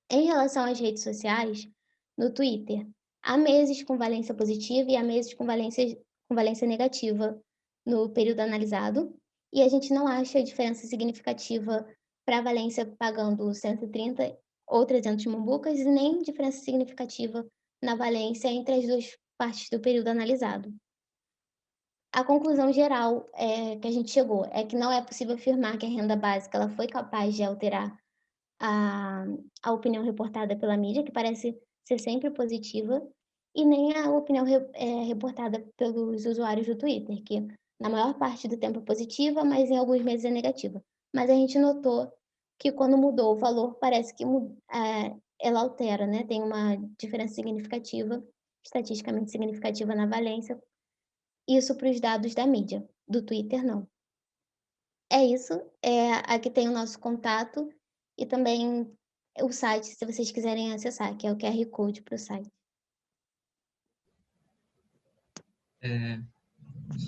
Em relação às redes sociais, no Twitter, há meses com valência positiva e há meses com valência negativa no período analisado, e a gente não acha diferença significativa para a valência pagando 130 ou 300 mambucas e nem diferença significativa na valência entre as duas partes do período analisado. A conclusão geral que a gente chegou é que não é possível afirmar que a renda básica ela foi capaz de alterar a opinião reportada pela mídia, que parece ser sempre positiva, e nem a opinião reportada pelos usuários do Twitter, que na maior parte do tempo é positiva, mas em alguns meses é negativa. Mas a gente notou que quando mudou o valor, parece que ela altera, né? Tem uma diferença significativa, estatisticamente significativa na valência, isso para os dados da mídia, do Twitter não. É isso, aqui tem o nosso contato e também o site, se vocês quiserem acessar, que é o QR Code para o site.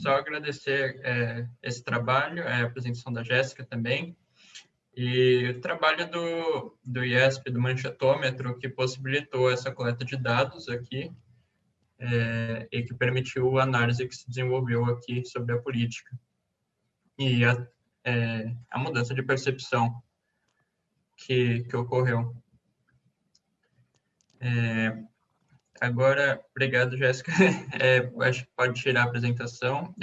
Só agradecer esse trabalho, a apresentação da Jéssica também, e o trabalho do IESP, do Manchetômetro, que possibilitou essa coleta de dados aqui, e que permitiu a análise que se desenvolveu aqui sobre a política. E a mudança de percepção que ocorreu. Agora, obrigado, Jéssica. Acho que pode tirar a apresentação.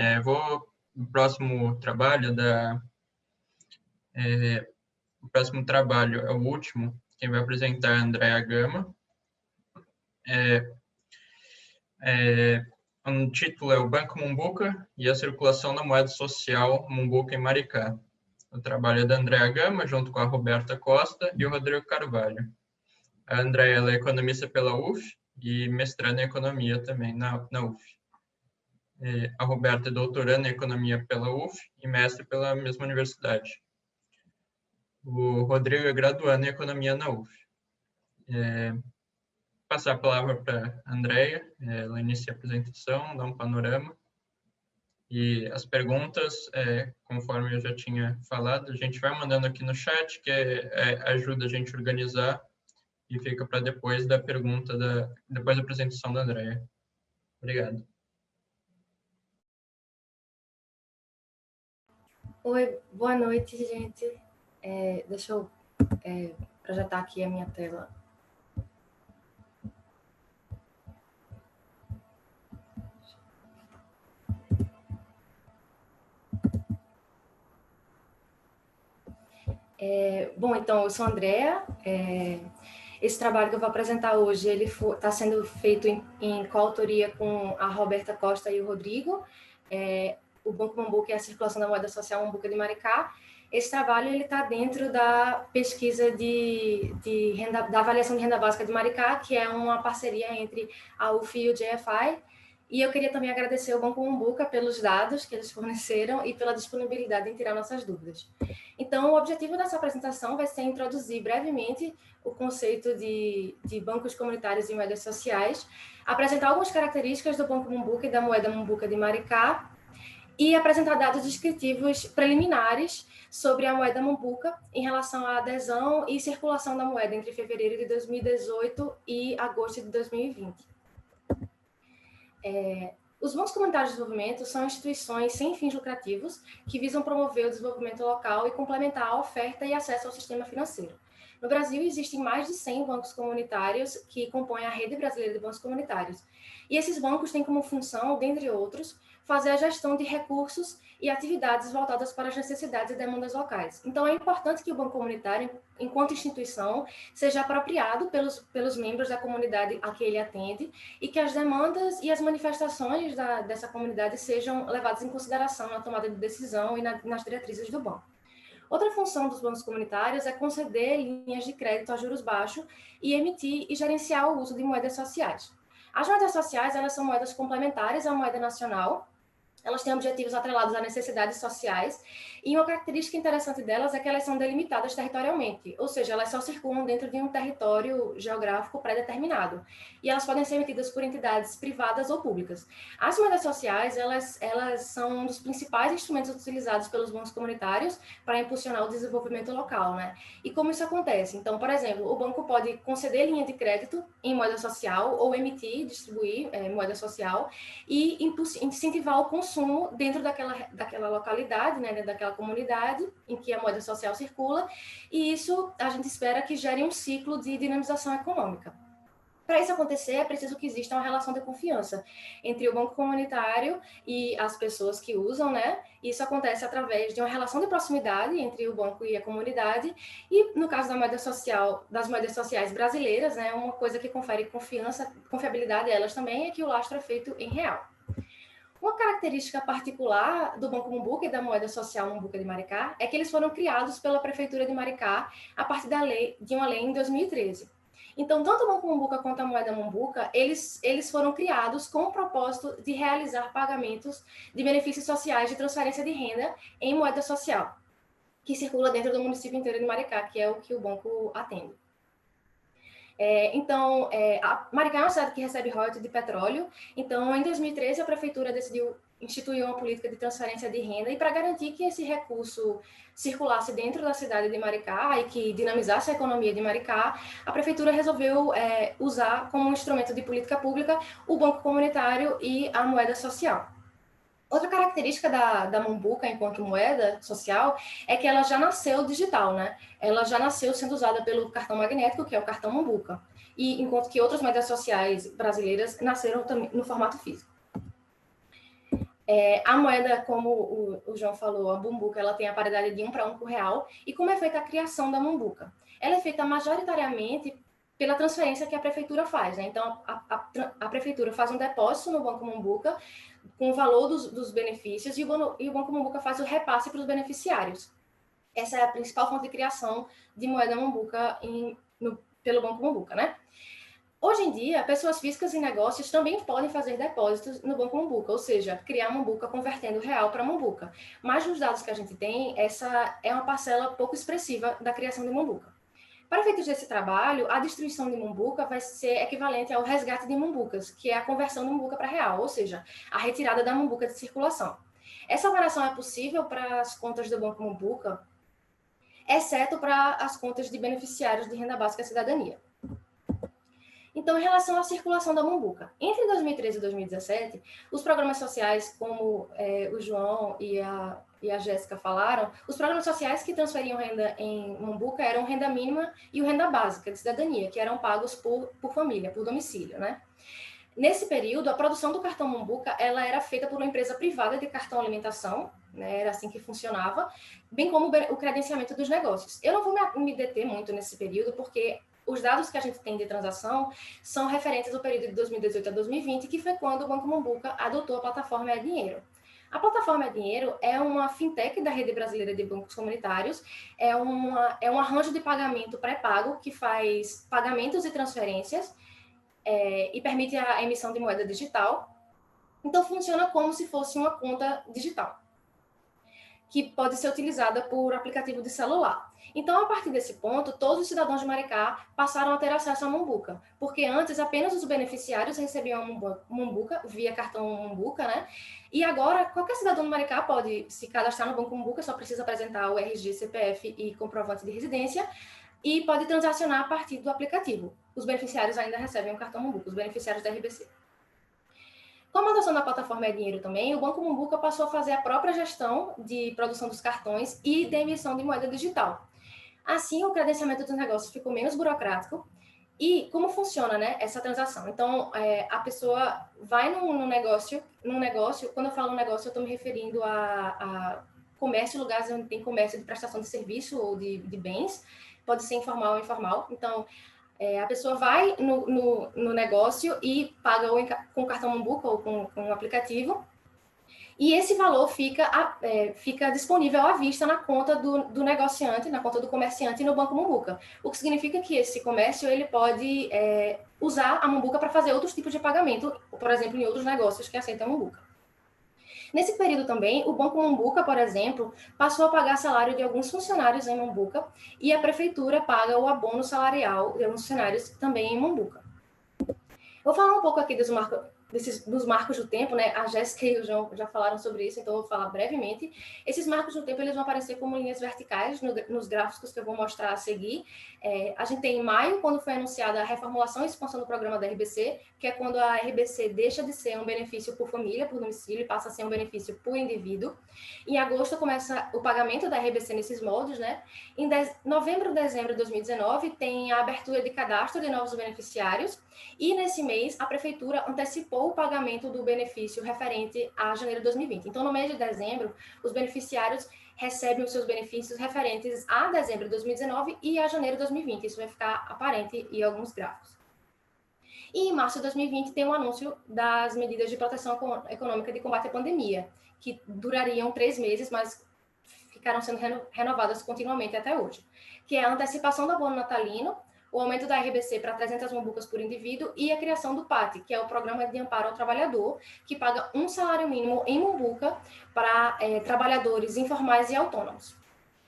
O próximo trabalho o próximo trabalho é o último. Quem vai apresentar é a Andrea Gama. O título é o Banco Mumbuca e a circulação da moeda social Mumbuca em Maricá. O trabalho é da Andrea Gama, junto com a Roberta Costa e o Rodrigo Carvalho. A Andrea é economista pela UF e mestrando em economia também na UF. A Roberta é doutoranda em economia pela UF e mestre pela mesma universidade. O Rodrigo é graduando em economia na UF. Passar a palavra para a Andrea, ela inicia a apresentação, dá um panorama. E as perguntas, conforme eu já tinha falado, a gente vai mandando aqui no chat, que ajuda a gente a organizar, e fica para depois da pergunta, depois da apresentação da Andrea. Obrigado. Oi, boa noite, gente. Deixa eu projetar aqui a minha tela. Bom, então, eu sou a Andrea. Esse trabalho que eu vou apresentar hoje, ele está sendo feito em coautoria com a Roberta Costa e o Rodrigo. O Banco Mumbuca e a circulação da moeda social Mumbuca de Maricá. Esse trabalho está dentro da pesquisa da avaliação de renda básica de Maricá, que é uma parceria entre a UF e o JFI. E eu queria também agradecer ao Banco Mumbuca pelos dados que eles forneceram e pela disponibilidade em tirar nossas dúvidas. Então, o objetivo dessa apresentação vai ser introduzir brevemente o conceito de bancos comunitários e moedas sociais, apresentar algumas características do Banco Mumbuca e da moeda Mumbuca de Maricá, e apresentar dados descritivos preliminares sobre a moeda Mumbuca em relação à adesão e circulação da moeda entre fevereiro de 2018 e agosto de 2020. Os bancos comunitários de desenvolvimento são instituições sem fins lucrativos que visam promover o desenvolvimento local e complementar a oferta e acesso ao sistema financeiro. No Brasil, existem mais de 100 bancos comunitários que compõem a rede brasileira de bancos comunitários. E esses bancos têm como função, dentre outros, fazer a gestão de recursos e atividades voltadas para as necessidades e demandas locais. Então, é importante que o banco comunitário, enquanto instituição, seja apropriado pelos membros da comunidade a que ele atende e que as demandas e as manifestações dessa comunidade sejam levadas em consideração na tomada de decisão e nas diretrizes do banco. Outra função dos bancos comunitários é conceder linhas de crédito a juros baixos e emitir e gerenciar o uso de moedas sociais. As moedas sociais, elas são moedas complementares à moeda nacional. Elas têm objetivos atrelados a necessidades sociais, e uma característica interessante delas é que elas são delimitadas territorialmente, ou seja, elas só circulam dentro de um território geográfico pré-determinado, e elas podem ser emitidas por entidades privadas ou públicas. As moedas sociais, elas são um dos principais instrumentos utilizados pelos bancos comunitários para impulsionar o desenvolvimento local, né? E como isso acontece? Então, por exemplo, o banco pode conceder linha de crédito em moeda social ou emitir, distribuir moeda social e incentivar o consumo dentro daquela localidade, né, dentro daquela comunidade em que a moeda social circula, e isso a gente espera que gere um ciclo de dinamização econômica. Para isso acontecer, é preciso que exista uma relação de confiança entre o banco comunitário e as pessoas que usam, né? Isso acontece através de uma relação de proximidade entre o banco e a comunidade. E no caso da moeda social, das moedas sociais brasileiras, né? Uma coisa que confere confiabilidade a elas também é que o lastro é feito em real. Uma característica particular do Banco Mumbuca e da moeda social Mumbuca de Maricá é que eles foram criados pela Prefeitura de Maricá a partir de uma lei em 2013. Então, tanto o Banco Mumbuca quanto a moeda Mumbuca, eles foram criados com o propósito de realizar pagamentos de benefícios sociais de transferência de renda em moeda social, que circula dentro do município inteiro de Maricá, que é o que o banco atende. A Maricá é uma cidade que recebe royalties de petróleo. Então, em 2013, a prefeitura decidiu instituir uma política de transferência de renda, e para garantir que esse recurso circulasse dentro da cidade de Maricá e que dinamizasse a economia de Maricá, a prefeitura resolveu usar como instrumento de política pública o banco comunitário e a moeda social. Outra característica da Mumbuca enquanto moeda social é que ela já nasceu digital, né? Ela já nasceu sendo usada pelo cartão magnético, que é o cartão Mumbuca, e enquanto que outras moedas sociais brasileiras nasceram também no formato físico. A moeda, como o João falou, a Mumbuca, ela tem a paridade de 1 para 1 com o real. E como é feita a criação da Mumbuca? Ela é feita majoritariamente pela transferência que a prefeitura faz, né? Então, a prefeitura faz um depósito no Banco Mumbuca com o valor dos benefícios, e o Banco Mumbuca faz o repasse para os beneficiários. Essa é a principal fonte de criação de moeda Mumbuca pelo Banco Mumbuca, né? Hoje em dia, pessoas físicas e negócios também podem fazer depósitos no Banco Mumbuca, ou seja, criar Mumbuca convertendo real para Mumbuca. Mas nos dados que a gente tem, essa é uma parcela pouco expressiva da criação de Mumbuca. Para efeitos desse trabalho, a distribuição de Mumbuca vai ser equivalente ao resgate de Mumbucas, que é a conversão de Mumbuca para real, ou seja, a retirada da Mumbuca de circulação. Essa operação é possível para as contas do Banco Mumbuca, exceto para as contas de beneficiários de renda básica e cidadania. Então, em relação à circulação da Mumbuca, entre 2013 e 2017, os programas sociais, como o João e a Jéssica falaram, os programas sociais que transferiam renda em Mumbuca eram renda mínima e o renda básica de cidadania, que eram pagos por família, por domicílio, né? Nesse período, a produção do cartão Mumbuca, ela era feita por uma empresa privada de cartão alimentação, né? Era assim que funcionava, bem como o credenciamento dos negócios. Eu não vou me deter muito nesse período, porque os dados que a gente tem de transação são referentes ao período de 2018 a 2020, que foi quando o Banco Mumbuca adotou a plataforma É-Dinheiro. A plataforma É-Dinheiro é uma fintech da rede brasileira de bancos comunitários, é um arranjo de pagamento pré-pago que faz pagamentos e transferências e permite a emissão de moeda digital. Então, funciona como se fosse uma conta digital, que pode ser utilizada por aplicativo de celular. Então, a partir desse ponto, todos os cidadãos de Maricá passaram a ter acesso à Mumbuca, porque antes apenas os beneficiários recebiam a Mumbuca via cartão Mumbuca, né? E agora, qualquer cidadão de Maricá pode se cadastrar no Banco Mumbuca, só precisa apresentar o RG, CPF e comprovante de residência, e pode transacionar a partir do aplicativo. Os beneficiários ainda recebem o cartão Mumbuca, os beneficiários da RBC. Com a adoção da plataforma É-Dinheiro também, o Banco Mumbuca passou a fazer a própria gestão de produção dos cartões e de emissão de moeda digital. Assim, o credenciamento dos negócios ficou menos burocrático. E como funciona, né, essa transação? Então, a pessoa vai num negócio, quando eu falo negócio, eu estou me referindo a comércio, lugares onde tem comércio de prestação de serviço ou de bens, pode ser informal ou informal. Então, a pessoa vai no negócio e paga ou com o cartão Mumbuca ou com o aplicativo, e esse valor fica disponível à vista na conta do negociante, na conta do comerciante no Banco Mumbuca, o que significa que esse comércio ele pode usar a Mumbuca para fazer outros tipos de pagamento, por exemplo, em outros negócios que aceitam a Mumbuca. Nesse período também, o Banco Mumbuca, por exemplo, passou a pagar salário de alguns funcionários em Mumbuca, e a prefeitura paga o abono salarial de alguns funcionários também em Mumbuca. Vou falar um pouco aqui dos dos marcos do tempo, né? A Jéssica e o João já falaram sobre isso, então eu vou falar brevemente. Esses marcos do tempo, eles vão aparecer como linhas verticais nos gráficos que eu vou mostrar a seguir. A gente tem em maio, quando foi anunciada a reformulação e expansão do programa da RBC, que é quando a RBC deixa de ser um benefício por família, por domicílio, e passa a ser um benefício por indivíduo. Em agosto começa o pagamento da RBC nesses moldes, né? Em novembro, dezembro de 2019, tem a abertura de cadastro de novos beneficiários, e nesse mês a prefeitura antecipou o pagamento do benefício referente a janeiro de 2020. Então, no mês de dezembro, os beneficiários recebem os seus benefícios referentes a dezembro de 2019 e a janeiro de 2020. Isso vai ficar aparente em alguns gráficos. E em março de 2020 tem o anúncio das medidas de proteção econômica de combate à pandemia, que durariam 3 meses, mas ficaram sendo renovadas continuamente até hoje, que é a antecipação do abono natalino, o aumento da RBC para 300 mambucas por indivíduo e a criação do PAT, que é o Programa de Amparo ao Trabalhador, que paga um salário mínimo em mambuca para trabalhadores informais e autônomos.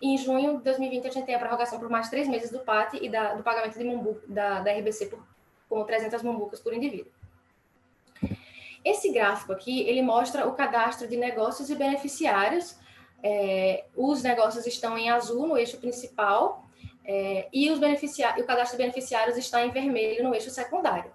E em junho de 2020, a gente tem a prorrogação por mais 3 meses do PAT e do pagamento de mambuca, da RBC com 300 mambucas por indivíduo. Esse gráfico aqui, ele mostra o cadastro de negócios e beneficiários. Os negócios estão em azul no eixo principal, e o cadastro de beneficiários está em vermelho no eixo secundário.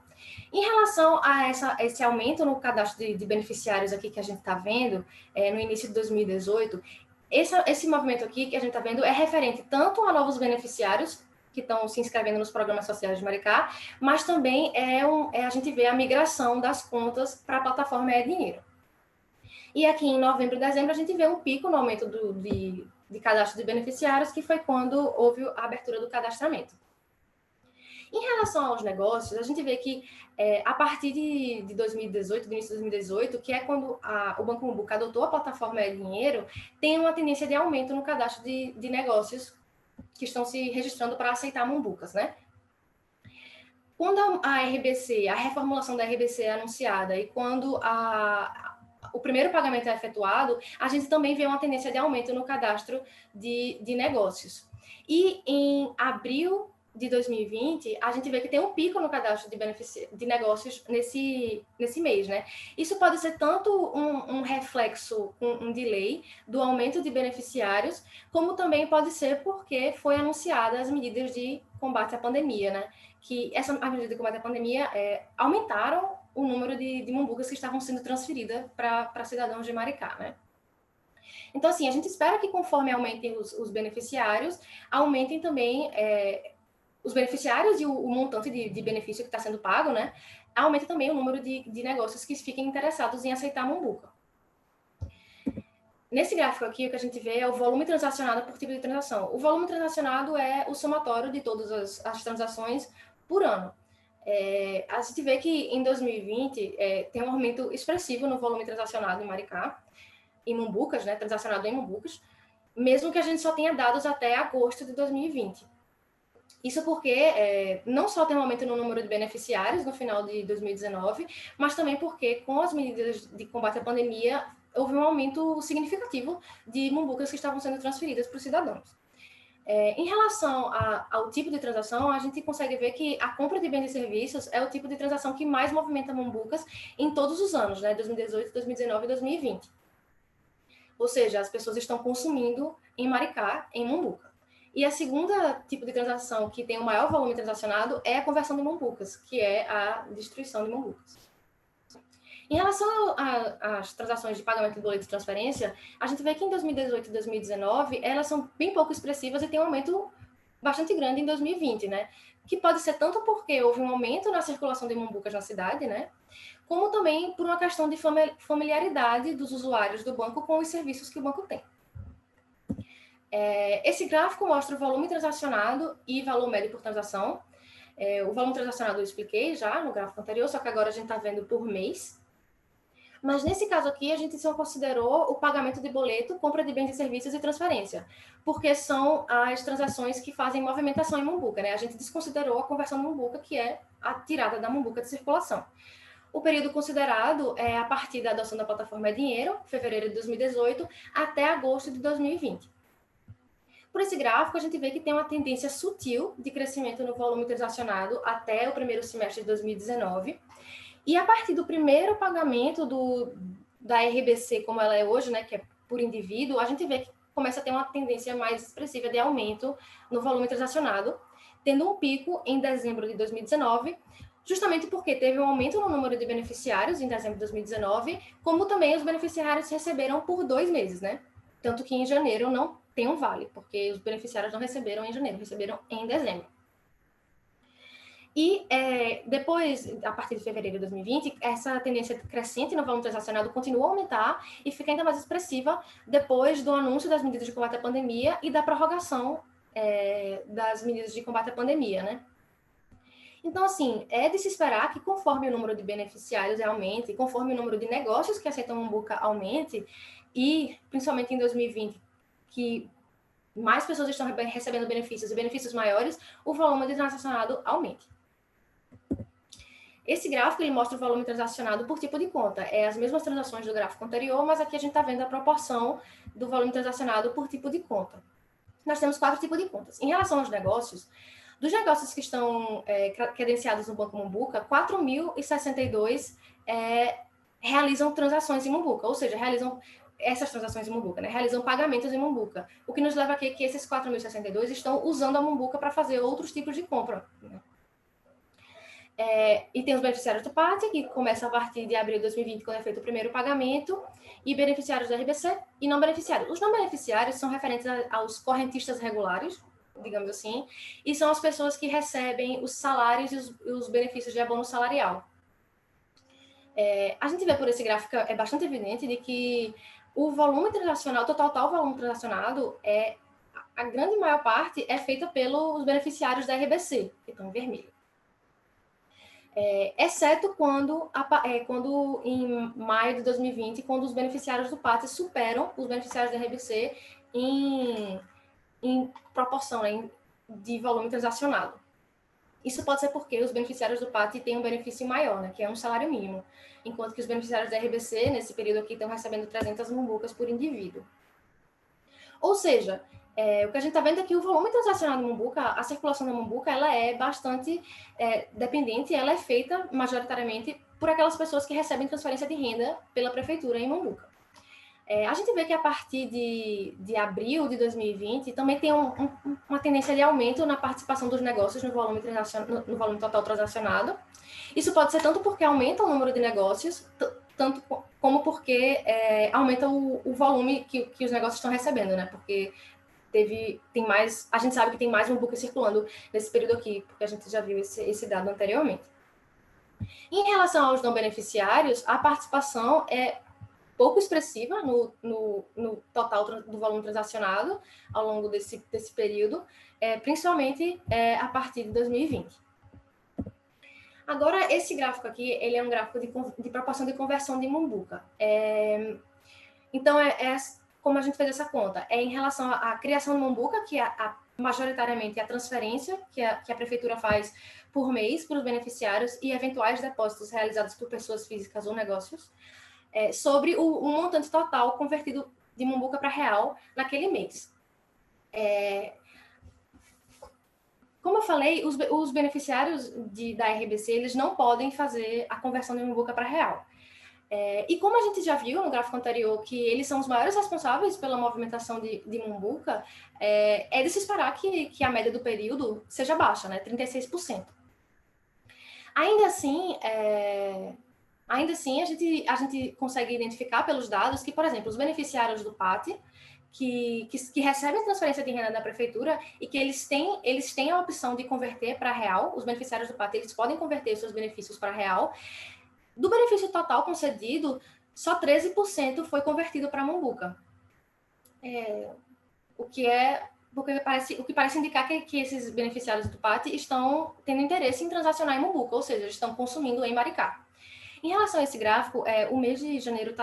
Em relação a esse aumento no cadastro de beneficiários aqui que a gente está vendo, no início de 2018, esse movimento aqui que a gente está vendo é referente tanto a novos beneficiários que estão se inscrevendo nos programas sociais de Maricá, mas também a gente vê a migração das contas para a plataforma dinheiro. E aqui em novembro e dezembro a gente vê um pico no aumento de cadastro de beneficiários, que foi quando houve a abertura do cadastramento. Em relação aos negócios, a gente vê que a partir de 2018, do início de 2018, que é quando o Banco Mambuca adotou a plataforma dinheiro, tem uma tendência de aumento no cadastro de negócios que estão se registrando para aceitar mambucas, né? Quando a reformulação da RBC é anunciada e quando o primeiro pagamento é efetuado, a gente também vê uma tendência de aumento no cadastro de negócios. E em abril de 2020, a gente vê que tem um pico no cadastro de negócios nesse mês, né? Isso pode ser tanto um reflexo, um delay do aumento de beneficiários, como também pode ser porque foi anunciada as medidas de combate à pandemia, né? Que as medidas de combate à pandemia aumentaram o número de mambucas que estavam sendo transferidas para cidadãos de Maricá, né? Então, assim, a gente espera que conforme aumentem os beneficiários, aumentem também os beneficiários e o montante de benefício que está sendo pago, né? Aumente também o número de negócios que fiquem interessados em aceitar a mambuca. Nesse gráfico aqui, o que a gente vê é o volume transacionado por tipo de transação. O volume transacionado é o somatório de todas as transações por ano. A gente vê que em 2020 tem um aumento expressivo no volume transacionado em Maricá, em mambucas, né? Transacionado em mambucas, mesmo que a gente só tenha dados até agosto de 2020. Isso porque não só tem um aumento no número de beneficiários no final de 2019, mas também porque, com as medidas de combate à pandemia, houve um aumento significativo de mambucas que estavam sendo transferidas para os cidadãos. Em relação ao tipo de transação, a gente consegue ver que a compra de bens e serviços é o tipo de transação que mais movimenta mambucas em todos os anos, né? 2018, 2019 e 2020. Ou seja, as pessoas estão consumindo em Maricá, em mambuca. E a segunda tipo de transação que tem o maior volume transacionado é a conversão de mambucas, que é a destruição de mambucas. Em relação às transações de pagamento de boleto de transferência, a gente vê que em 2018 e 2019 elas são bem pouco expressivas e tem um aumento bastante grande em 2020, né? Que pode ser tanto porque houve um aumento na circulação de mambucas na cidade, né? Como também por uma questão de familiaridade dos usuários do banco com os serviços que o banco tem. Esse gráfico mostra o volume transacionado e valor médio por transação. O volume transacionado eu expliquei já no gráfico anterior, só que agora a gente está vendo por mês. Mas nesse caso aqui, a gente só considerou o pagamento de boleto, compra de bens e serviços e transferência, porque são as transações que fazem movimentação em mambuca, né? A gente desconsiderou a conversão de mambuca, que é a tirada da mambuca de circulação. O período considerado é a partir da adoção da plataforma dinheiro, fevereiro de 2018, até agosto de 2020. Por esse gráfico, a gente vê que tem uma tendência sutil de crescimento no volume transacionado até o primeiro semestre de 2019, E a partir do primeiro pagamento da RBC, como ela é hoje, né, que é por indivíduo, a gente vê que começa a ter uma tendência mais expressiva de aumento no volume transacionado, tendo um pico em dezembro de 2019, justamente porque teve um aumento no número de beneficiários em dezembro de 2019, como também os beneficiários receberam por 2 meses, né? Tanto que em janeiro não tem um vale, porque os beneficiários não receberam em janeiro, receberam em dezembro. E depois, a partir de fevereiro de 2020, essa tendência crescente no volume transacionado continua a aumentar e fica ainda mais expressiva depois do anúncio das medidas de combate à pandemia e da prorrogação das medidas de combate à pandemia, né? Então, assim, é de se esperar que conforme o número de beneficiários aumente, conforme o número de negócios que aceitam Mombuca aumente, e principalmente em 2020, que mais pessoas estão recebendo benefícios e benefícios maiores, o volume de transacionado aumente. Esse gráfico ele mostra o volume transacionado por tipo de conta. É as mesmas transações do gráfico anterior, mas aqui a gente está vendo a proporção do volume transacionado por tipo de conta. Nós temos 4 tipos de contas. Em relação aos negócios, dos negócios que estão credenciados no Banco Mombuca, 4.062 realizam transações em Mombuca, ou seja, realizam essas transações em Mombuca, né? Realizam pagamentos em Mombuca, o que nos leva a que esses 4.062 estão usando a Mombuca para fazer outros tipos de compra, né? E tem os beneficiários do PAT, que começa a partir de abril de 2020, quando é feito o primeiro pagamento, e beneficiários do RBC e não beneficiários. Os não beneficiários são referentes aos correntistas regulares, digamos assim, e são as pessoas que recebem os salários e os benefícios de abono salarial. A gente vê por esse gráfico, é bastante evidente de que o volume transacional, total volume transacionado, a grande maior parte é feita pelos beneficiários da RBC, que estão em vermelho. Exceto quando em maio de 2020, quando os beneficiários do PAT superam os beneficiários da RBC em proporção, né, de volume transacionado. Isso pode ser porque os beneficiários do PAT têm um benefício maior, né, que é um salário mínimo, enquanto que os beneficiários da RBC, nesse período aqui, estão recebendo 300 Mombucas por indivíduo. Ou seja, o que a gente está vendo é que o volume transacional de Mombuca, a circulação da Mombuca, ela é bastante dependente, ela é feita majoritariamente por aquelas pessoas que recebem transferência de renda pela prefeitura em Mombuca. A gente vê que a partir de abril de 2020 também tem uma tendência de aumento na participação dos negócios no volume total transacionado. Isso pode ser tanto porque aumenta o número de negócios, tanto como porque aumenta o volume que os negócios estão recebendo, né? Porque tem mais, a gente sabe que tem mais Mombuca circulando nesse período aqui, porque a gente já viu esse dado anteriormente. Em relação aos não beneficiários, a participação é pouco expressiva no total do volume transacionado ao longo desse período, principalmente a partir de 2020. Agora, esse gráfico aqui, ele é um gráfico de proporção de conversão de Mombuca. Então, como a gente fez essa conta? Em relação à criação de Mombuca, que majoritariamente é a transferência que a prefeitura faz por mês para os beneficiários e eventuais depósitos realizados por pessoas físicas ou negócios, sobre o montante total convertido de Mombuca para real naquele mês. Como eu falei, os beneficiários da RBC, eles não podem fazer a conversão de Mombuca para real. E como a gente já viu no gráfico anterior que eles são os maiores responsáveis pela movimentação de Mombuca, é de se esperar que a média do período seja baixa, né? 36%. Ainda assim, a gente consegue identificar pelos dados que, por exemplo, os beneficiários do PAT, que recebem transferência de renda da prefeitura e que eles têm a opção de converter para real, os beneficiários do PAT, eles podem converter seus benefícios para real. Do benefício total concedido, só 13% foi convertido para Mombuca. O que parece indicar que esses beneficiários do PAT estão tendo interesse em transacionar em Mombuca, ou seja, estão consumindo em Maricá. Em relação a esse gráfico, o mês de janeiro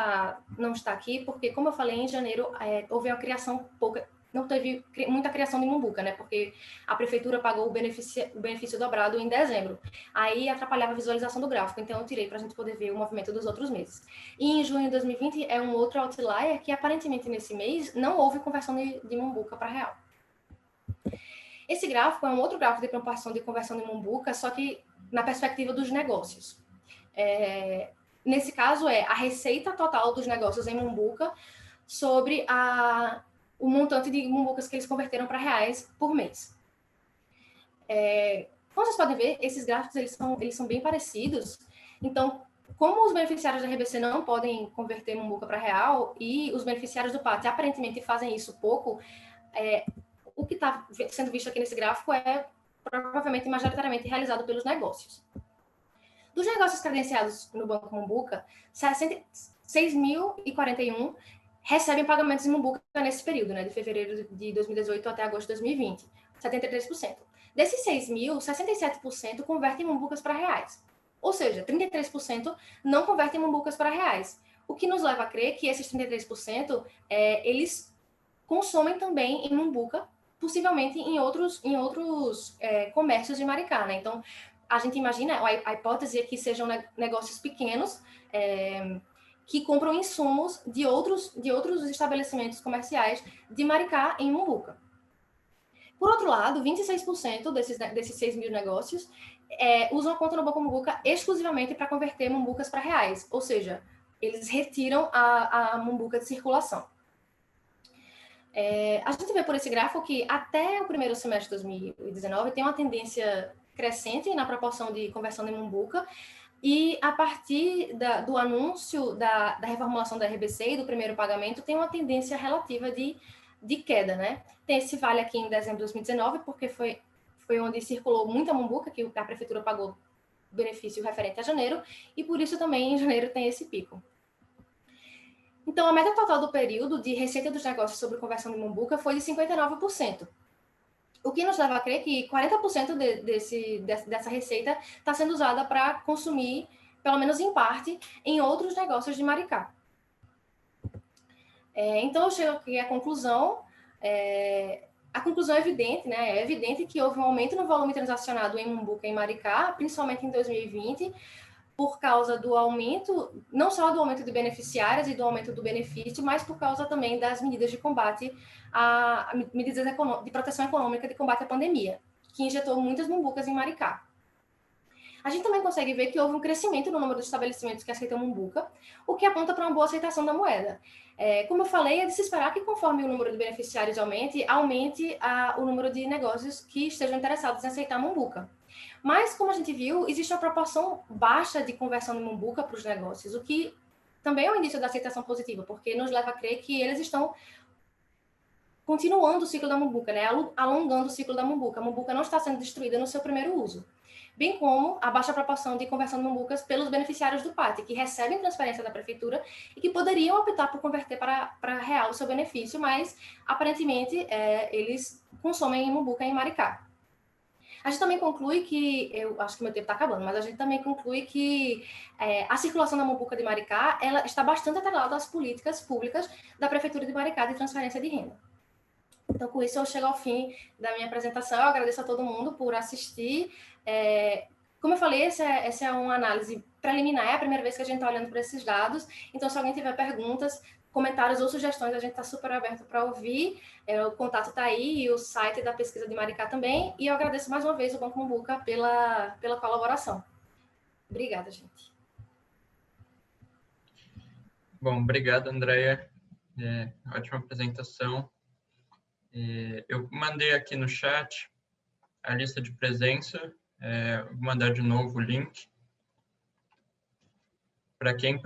não está aqui, porque, como eu falei, em janeiro houve uma criação pouca, não teve muita criação de Mombuca, né? Porque a prefeitura pagou o benefício dobrado em dezembro. Aí atrapalhava a visualização do gráfico, então eu tirei para a gente poder ver o movimento dos outros meses. E em junho de 2020 é um outro outlier que aparentemente nesse mês não houve conversão de Mombuca para real. Esse gráfico é um outro gráfico de proporção de conversão de Mombuca, só que na perspectiva dos negócios. nesse caso, é a receita total dos negócios em Mumbuca sobre o montante de Mumbucas que eles converteram para reais por mês. Como vocês podem ver, esses gráficos eles são bem parecidos. Então, como os beneficiários da RBC não podem converter Mumbuca para real e os beneficiários do PAT aparentemente fazem isso pouco, o que está sendo visto aqui nesse gráfico é provavelmente majoritariamente realizado pelos negócios. Dos negócios credenciados no Banco Mumbuca, 6.041 recebem pagamentos em Mumbuca nesse período, né, de fevereiro de 2018 até agosto de 2020, 73%. Desses 6.000, 67% convertem Mumbucas para reais. Ou seja, 33% não convertem Mumbucas para reais. O que nos leva a crer que esses 33% eles consomem também em Mumbuca, possivelmente em outros comércios de Maricá, né? Então, a gente imagina, a hipótese é que sejam negócios pequenos que compram insumos de outros estabelecimentos comerciais de Maricá em Mumbuca. Por outro lado, 26% desses 6.000 negócios usam a conta no Banco Mumbuca exclusivamente para converter Mumbucas para reais, ou seja, eles retiram a Mumbuca de circulação. A gente vê por esse gráfico que até o primeiro semestre de 2019 tem uma tendência crescente na proporção de conversão de Mumbuca, e a partir do anúncio da reformulação da RBC e do primeiro pagamento tem uma tendência relativa de queda, né? Tem esse vale aqui em dezembro de 2019, porque foi onde circulou muita Mumbuca, que a prefeitura pagou benefício referente a janeiro, e por isso também em janeiro tem esse pico. Então, a média total do período de receita dos negócios sobre conversão de Mumbuca foi de 59%. O que nos leva a crer que 40% dessa receita está sendo usada para consumir, pelo menos em parte, em outros negócios de Maricá. Então, eu chego aqui à conclusão. A conclusão é evidente, né? É evidente que houve um aumento no volume transacionado em Mumbuca e em Maricá, principalmente em 2020, por causa do aumento, não só do aumento de beneficiários e do aumento do benefício, mas por causa também das medidas de combate, medidas de proteção econômica de combate à pandemia, que injetou muitas Mumbucas em Maricá. A gente também consegue ver que houve um crescimento no número de estabelecimentos que aceitam Mumbuca, o que aponta para uma boa aceitação da moeda. Como eu falei, é de se esperar que conforme o número de beneficiários aumente o número de negócios que estejam interessados em aceitar Mumbuca. Mas, como a gente viu, existe uma proporção baixa de conversão de Mumbuca para os negócios, o que também é um indício da aceitação positiva, porque nos leva a crer que eles estão continuando o ciclo da Mumbuca, né? Alongando o ciclo da Mumbuca. A Mumbuca não está sendo destruída no seu primeiro uso. Bem como a baixa proporção de conversão de Mumbucas pelos beneficiários do PAT, que recebem transferência da prefeitura e que poderiam optar por converter para real o seu benefício, mas, aparentemente, eles consomem em Mumbuca e em Maricá. A gente também conclui que, eu acho que meu tempo está acabando, mas a gente também conclui que a circulação da Mumbuca de Maricá ela está bastante atrelada às políticas públicas da Prefeitura de Maricá de transferência de renda. Então, com isso, eu chego ao fim da minha apresentação. Eu agradeço a todo mundo por assistir. Como eu falei, essa é uma análise preliminar, é a primeira vez que a gente está olhando para esses dados. Então, se alguém tiver perguntas, comentários ou sugestões, a gente está super aberto para ouvir. O contato está aí e o site da pesquisa de Maricá também. E eu agradeço mais uma vez o Banco Mumbuca pela colaboração. Obrigada, gente. Bom, obrigado, Andréia. Ótima apresentação. Eu mandei aqui no chat a lista de presença. Vou mandar de novo o link. Para quem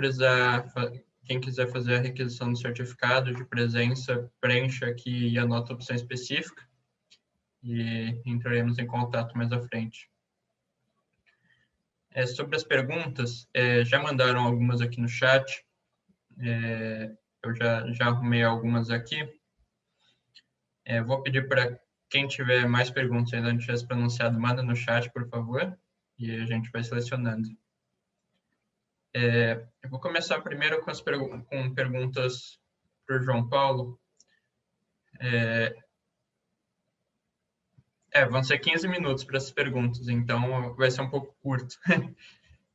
quiser fazer a requisição do certificado de presença, preencha aqui e anota a opção específica e entraremos em contato mais à frente. Sobre as perguntas, já mandaram algumas aqui no chat, eu já arrumei algumas aqui. Vou pedir para quem tiver mais perguntas e ainda não tivesse pronunciado, manda no chat, por favor, e a gente vai selecionando. Eu vou começar primeiro com perguntas para o João Paulo. Vão ser 15 minutos para essas perguntas, então vai ser um pouco curto,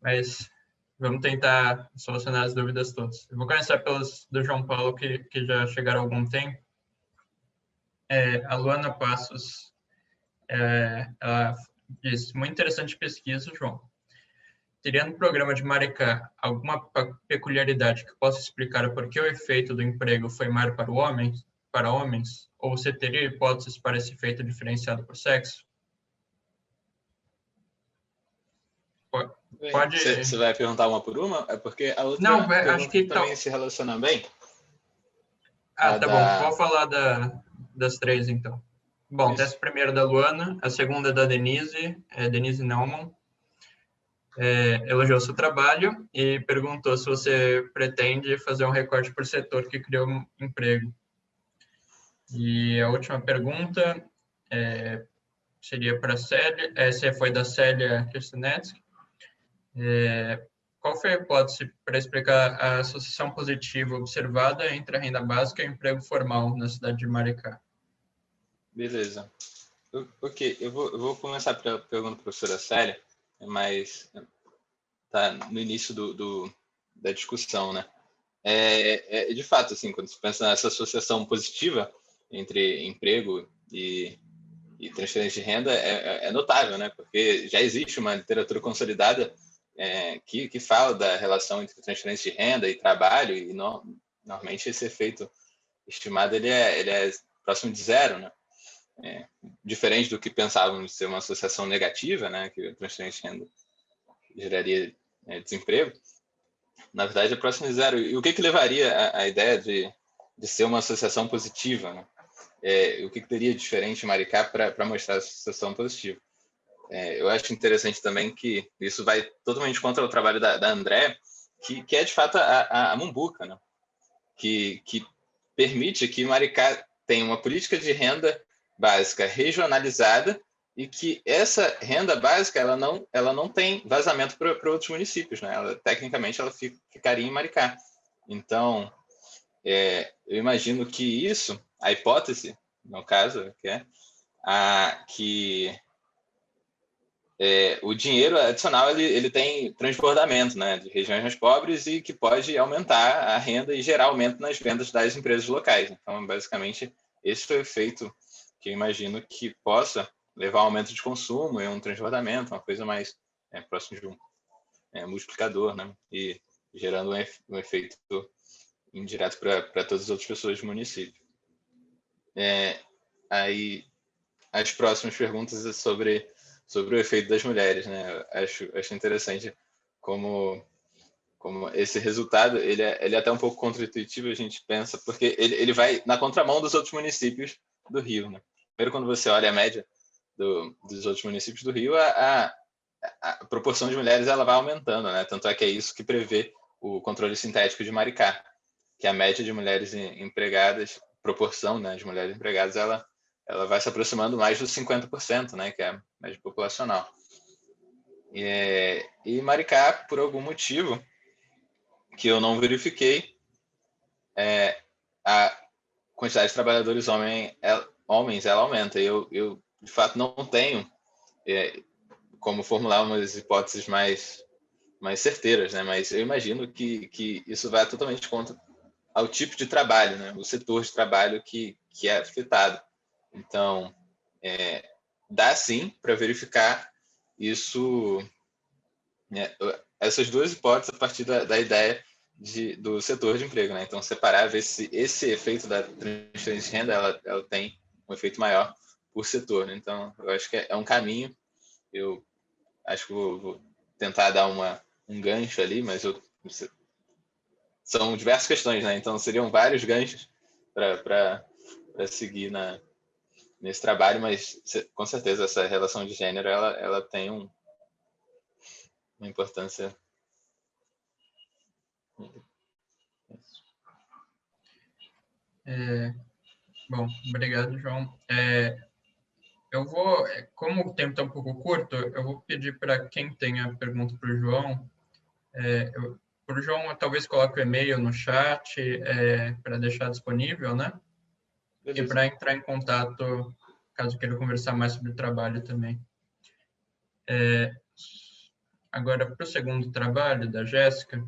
mas vamos tentar solucionar as dúvidas todas. Eu vou começar pelas do João Paulo, que já chegaram há algum tempo. A Luana Passos, ela disse, muito interessante pesquisa, João. teria no programa de Maricá alguma peculiaridade que possa explicar por que o efeito do emprego foi maior para homens? Ou você teria hipóteses para esse efeito diferenciado por sexo? Pode... Você vai perguntar uma por uma? É porque a outra Não, pergunta acho que também se relaciona bem. tá bom. Vou falar das três, então. Bom, Isso. essa primeira da Luana, a segunda da Denise, Denise Naumann. Elogiou seu trabalho e perguntou se você pretende fazer um recorte por setor que criou um emprego. E a última pergunta seria para a Célia, essa foi da Célia Kirstenetsky. Qual foi a hipótese para explicar a associação positiva observada entre a renda básica e o emprego formal na cidade de Maricá? Beleza. Ok, eu vou começar pela pergunta da professora Célia, mas tá no início da discussão, né? De fato, assim, quando você pensa nessa associação positiva entre emprego e transferência de renda, é notável, né? Porque já existe uma literatura consolidada que fala da relação entre transferência de renda e trabalho, e normalmente esse efeito estimado ele é próximo de zero, né? Diferente do que pensávamos ser uma associação negativa, né? Que a transferência de renda geraria desemprego, na verdade é próximo de zero. E o que levaria a ideia de ser uma associação positiva, né? O que teria de diferente em Maricá para mostrar a associação positiva? Eu acho interessante também que isso vai totalmente contra o trabalho da André, que é de fato a Mumbuca, né? Que permite que Maricá tenha uma política de renda básica regionalizada e que essa renda básica ela não tem vazamento para outros municípios, né? Tecnicamente ela ficaria em Maricá. Então, eu imagino que isso, a hipótese, no caso, que o dinheiro adicional ele tem transbordamento, né, de regiões mais pobres e que pode aumentar a renda e gerar aumento nas vendas das empresas locais. Então, basicamente, esse foi o efeito que eu imagino que possa levar a um aumento de consumo e um transbordamento, uma coisa mais próximo de um multiplicador, né, e gerando um efeito indireto para todas as outras pessoas do município. Aí, as próximas perguntas é sobre o efeito das mulheres, né? Acho interessante como esse resultado ele é até um pouco contra-intuitivo, a gente pensa, porque ele vai na contramão dos outros municípios do Rio, né? Primeiro, quando você olha a média dos outros municípios do Rio, a proporção de mulheres ela vai aumentando, né? Tanto é que é isso que prevê o controle sintético de Maricá, que a média de mulheres empregadas, proporção, né, de mulheres empregadas, ela vai se aproximando mais dos 50%, né, que é a média populacional. E Maricá, por algum motivo que eu não verifiquei, a quantidade de trabalhadores homens ela aumenta. Eu de fato, não tenho como formular umas hipóteses mais certeiras, né, mas eu imagino que isso vai totalmente contra ao tipo de trabalho, né, o setor de trabalho que é afetado. Então, dá sim para verificar isso, essas duas hipóteses a partir da ideia do setor de emprego, né? Então, separar, ver se esse efeito da transferência de renda ela tem um efeito maior por setor, né? Então, eu acho que é um caminho. Eu acho que vou tentar dar um gancho ali, mas são diversas questões, né? Então, seriam vários ganchos para seguir nesse trabalho, mas com certeza essa relação de gênero ela tem uma importância. Bom, obrigado, João. Eu vou, como o tempo está um pouco curto, eu vou pedir para quem tenha pergunta para o João, para o João talvez coloque o e-mail no chat para deixar disponível, né? Beleza. E para entrar em contato, caso queira conversar mais sobre o trabalho também. Agora, para o segundo trabalho da Jéssica,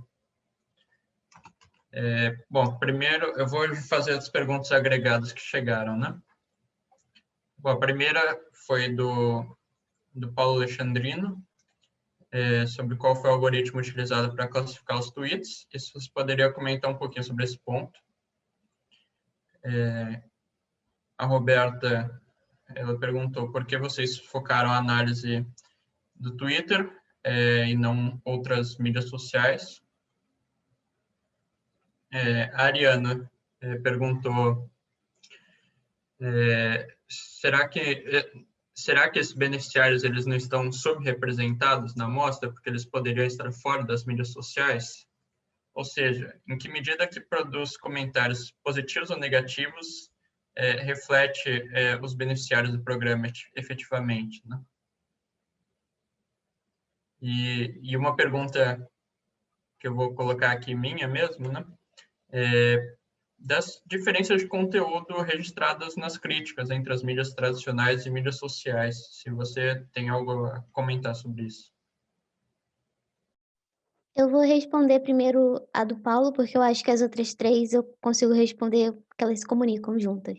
bom, primeiro eu vou fazer as perguntas agregadas que chegaram, né? Bom, a primeira foi do Paulo Alexandrino. sobre qual foi o algoritmo utilizado para classificar os tweets. E se você poderia comentar um pouquinho sobre esse ponto. A Roberta, ela perguntou por que vocês focaram a análise do Twitter e não outras mídias sociais. A Ariana perguntou, será que esses beneficiários eles não estão subrepresentados na amostra porque eles poderiam estar fora das mídias sociais? Ou seja, em que medida que produz comentários positivos ou negativos reflete os beneficiários do programa efetivamente, né? E uma pergunta que eu vou colocar aqui minha mesmo, né? Das diferenças de conteúdo registradas nas críticas entre as mídias tradicionais e mídias sociais. Se você tem algo a comentar sobre isso. Eu vou responder primeiro a do Paulo, porque eu acho que as outras 3 eu consigo responder porque elas se comunicam juntas.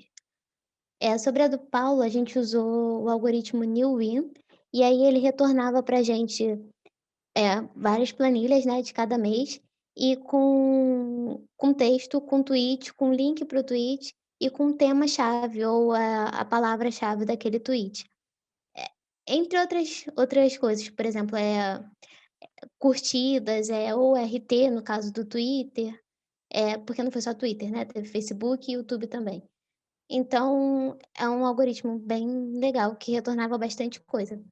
Sobre a do Paulo, a gente usou o algoritmo Newwin, e aí ele retornava pra gente, várias planilhas, né, de cada mês, e com texto, com tweet, com link para o tweet e com tema-chave ou a palavra-chave daquele tweet. Entre outras coisas, por exemplo, curtidas, ou RT, no caso do Twitter, porque não foi só Twitter, né, teve Facebook e YouTube também. Então, é um algoritmo bem legal, que retornava bastante coisa.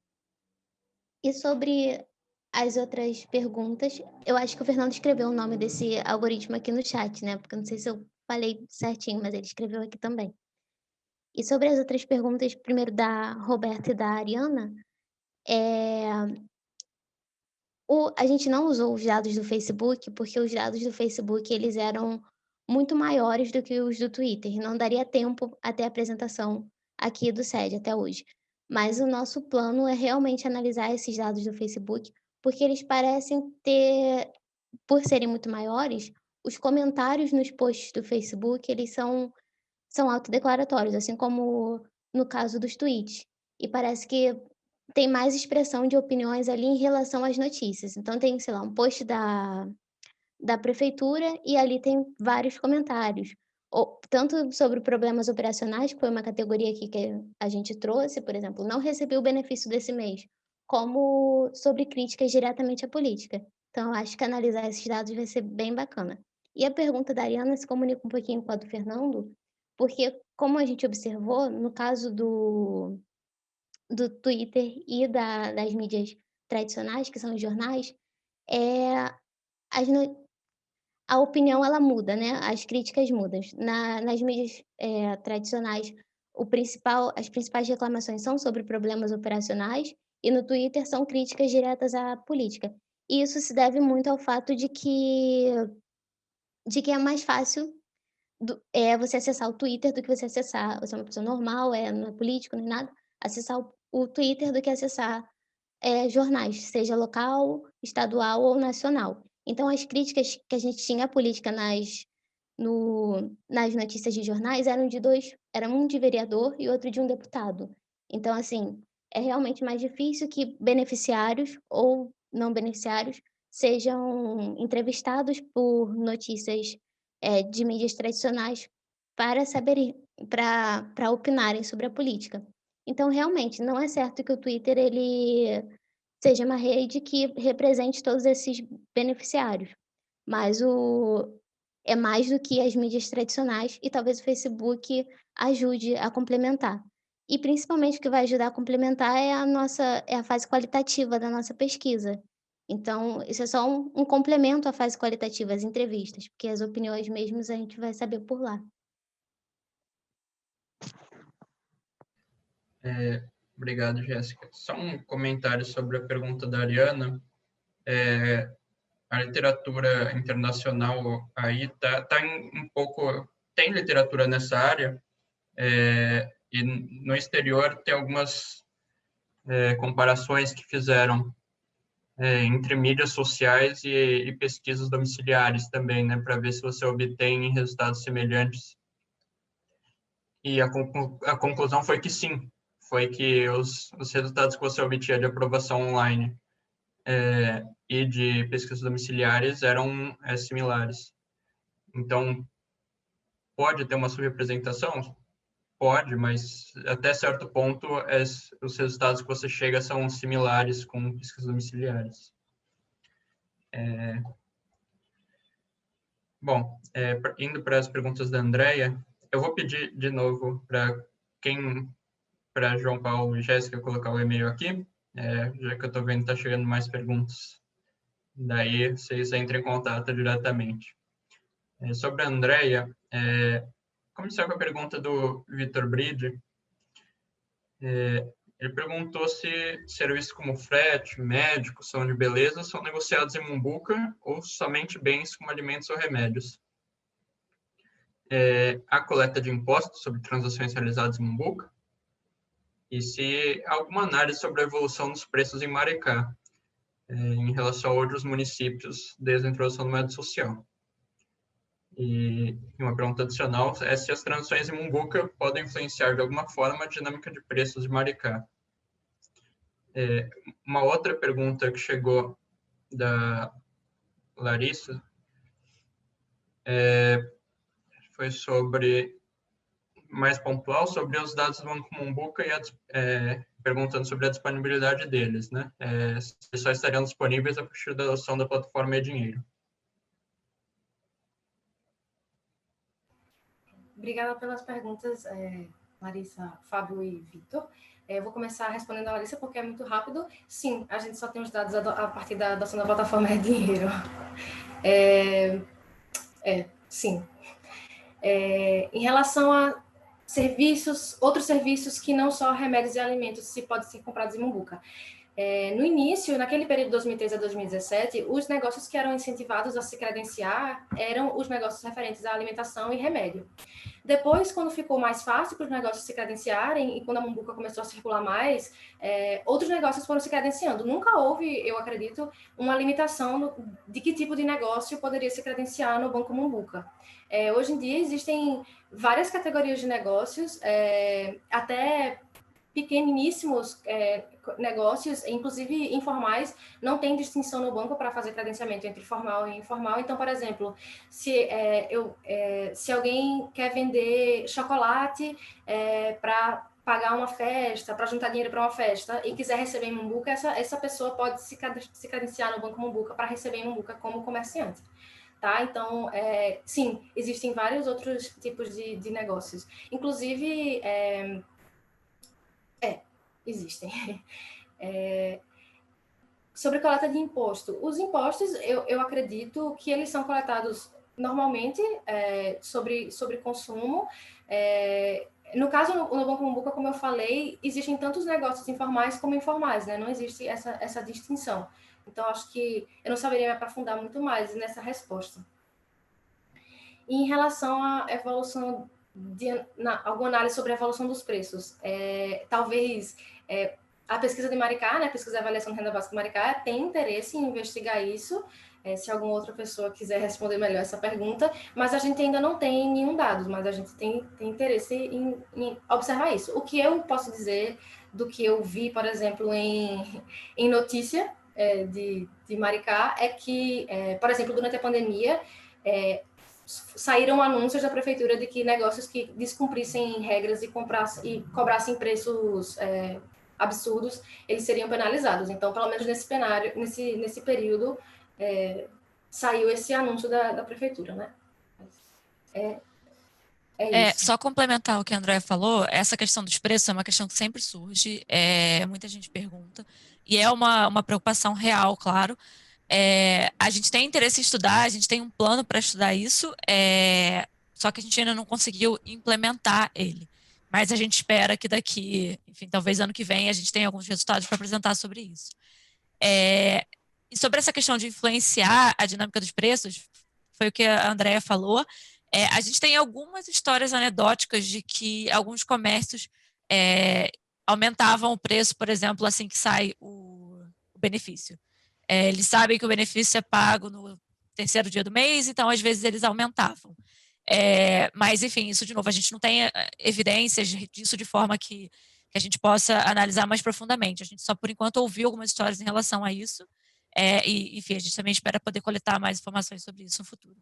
E sobre as outras perguntas, eu acho que o Fernando escreveu o nome desse algoritmo aqui no chat, né, porque eu não sei se eu falei certinho, mas ele escreveu aqui também. E sobre as outras perguntas, primeiro da Roberta e da Ariana, a gente não usou os dados do Facebook, porque os dados do Facebook, eles eram muito maiores do que os do Twitter, não daria tempo até a apresentação aqui do SED até hoje. Mas o nosso plano é realmente analisar esses dados do Facebook, porque eles parecem ter, por serem muito maiores, os comentários nos posts do Facebook, eles são autodeclaratórios, assim como no caso dos tweets. E parece que tem mais expressão de opiniões ali em relação às notícias. Então tem, sei lá, um post da prefeitura e ali tem vários comentários. Ou, tanto sobre problemas operacionais, que foi uma categoria aqui que a gente trouxe, por exemplo, não recebi o benefício desse mês, como sobre críticas diretamente à política. Então, eu acho que analisar esses dados vai ser bem bacana. E a pergunta da Ariana se comunica um pouquinho com a do Fernando, porque, como a gente observou, no caso do Twitter e das mídias tradicionais, que são os jornais, as no a opinião ela muda, né, as críticas mudam. Nas mídias, tradicionais, as principais reclamações são sobre problemas operacionais, e no Twitter são críticas diretas à política. E isso se deve muito ao fato de que é mais fácil você acessar o Twitter do que você é uma pessoa normal, não é político nem nada, acessar o Twitter do que acessar, jornais, seja local, estadual ou nacional. Então as críticas que a gente tinha à política nas notícias de jornais era um de vereador e outro de um deputado. Então, assim, é realmente mais difícil que beneficiários ou não beneficiários sejam entrevistados por notícias, de mídias tradicionais para saberem para opinarem sobre a política. Então, realmente, não é certo que o Twitter ele seja uma rede que represente todos esses beneficiários, mas é mais do que as mídias tradicionais e talvez o Facebook ajude a complementar. E principalmente o que vai ajudar a complementar é a fase qualitativa da nossa pesquisa. Então, isso é só um complemento à fase qualitativa, as entrevistas, porque as opiniões mesmos a gente vai saber por lá. Obrigado, Jéssica. Só um comentário sobre a pergunta da Ariana. A literatura internacional aí tá um pouco... Tem literatura nessa área, e no exterior tem algumas comparações que fizeram entre mídias sociais e pesquisas domiciliares também, né, para ver se você obtém resultados semelhantes. E a conclusão foi que sim, foi que os resultados que você obtinha de aprovação online e de pesquisas domiciliares eram similares. Então, pode ter uma subrepresentação? Pode, mas até certo ponto os resultados que você chega são similares com pesquisas domiciliares. Bom, indo para as perguntas da Andrea, eu vou pedir de novo para João Paulo e Jéssica colocar o e-mail aqui, já que eu estou vendo que está chegando mais perguntas. Daí vocês entrem em contato diretamente. Sobre a Andrea, começar com a pergunta do Vitor Bride. Ele perguntou se serviços como frete, médico, salão de beleza são negociados em Mumbuca ou somente bens como alimentos ou remédios. Há coleta de impostos sobre transações realizadas em Mumbuca? E se há alguma análise sobre a evolução dos preços em Maricá, em relação a outros municípios desde a introdução do moeda social. E uma pergunta adicional é se as transações em Mumbuca podem influenciar de alguma forma a dinâmica de preços de Maricá. Uma outra pergunta que chegou da Larissa foi mais pontual, sobre os dados do Banco Mumbuca e perguntando sobre a disponibilidade deles, né? Se só estariam disponíveis a partir da adoção da plataforma e-dinheiro. Obrigada pelas perguntas, Larissa, Fábio e Vitor. Eu vou começar respondendo a Larissa porque é muito rápido. Sim, a gente só tem os dados a partir da adoção da plataforma e-dinheiro. Sim. Em relação a outros serviços que não só remédios e alimentos se podem ser comprados em Mumbuca. No início, naquele período de 2013 a 2017, os negócios que eram incentivados a se credenciar eram os negócios referentes à alimentação e remédio. Depois, quando ficou mais fácil para os negócios se credenciarem e quando a Mumbuca começou a circular mais, outros negócios foram se credenciando. Nunca houve, eu acredito, uma limitação de que tipo de negócio poderia se credenciar no Banco Mumbuca. Hoje em dia, existem várias categorias de negócios, até pequeníssimos negócios, inclusive informais, não tem distinção no banco para fazer credenciamento entre formal e informal. Então, por exemplo, se alguém quer vender chocolate para pagar uma festa, para juntar dinheiro para uma festa e quiser receber em Mumbuca, essa pessoa pode se credenciar no Banco Mumbuca para receber em Mumbuca como comerciante. Tá? Então, sim, existem vários outros tipos de negócios. Inclusive, existem. Sobre coleta de imposto. Os impostos, eu acredito que eles são coletados normalmente sobre consumo. No caso, no Banco Mumbuca, como eu falei, existem tantos negócios informais como informais, né? Não existe essa distinção. Então, acho que eu não saberia me aprofundar muito mais nessa resposta. E em relação à evolução, alguma análise sobre a evolução dos preços, talvez a pesquisa de Maricá, né, a pesquisa de avaliação de renda básica de Maricá, tem interesse em investigar isso, se alguma outra pessoa quiser responder melhor essa pergunta, mas a gente ainda não tem nenhum dado, mas a gente tem interesse em observar isso. O que eu posso dizer do que eu vi, por exemplo, em notícia de Maricá, é que, por exemplo, durante a pandemia, saíram anúncios da prefeitura de que negócios que descumprissem regras e cobrassem preços absurdos, eles seriam penalizados. Então, pelo menos nesse período, saiu esse anúncio da prefeitura, né? Isso. Só complementar o que a Andrea falou, essa questão dos preços é uma questão que sempre surge, muita gente pergunta, e é uma preocupação real, claro. A gente tem interesse em estudar, a gente tem um plano para estudar isso, só que a gente ainda não conseguiu implementar ele. Mas a gente espera que daqui, enfim, talvez ano que vem, a gente tenha alguns resultados para apresentar sobre isso. E sobre essa questão de influenciar a dinâmica dos preços, foi o que a Andrea falou. A gente tem algumas histórias anedóticas de que alguns comércios aumentavam o preço, por exemplo, assim que sai o benefício. Eles sabem que o benefício é pago no terceiro dia do mês, então às vezes eles aumentavam. Mas, enfim, isso de novo, a gente não tem evidências disso de forma que a gente possa analisar mais profundamente. A gente só, por enquanto, ouviu algumas histórias em relação a isso. E, enfim, a gente também espera poder coletar mais informações sobre isso no futuro.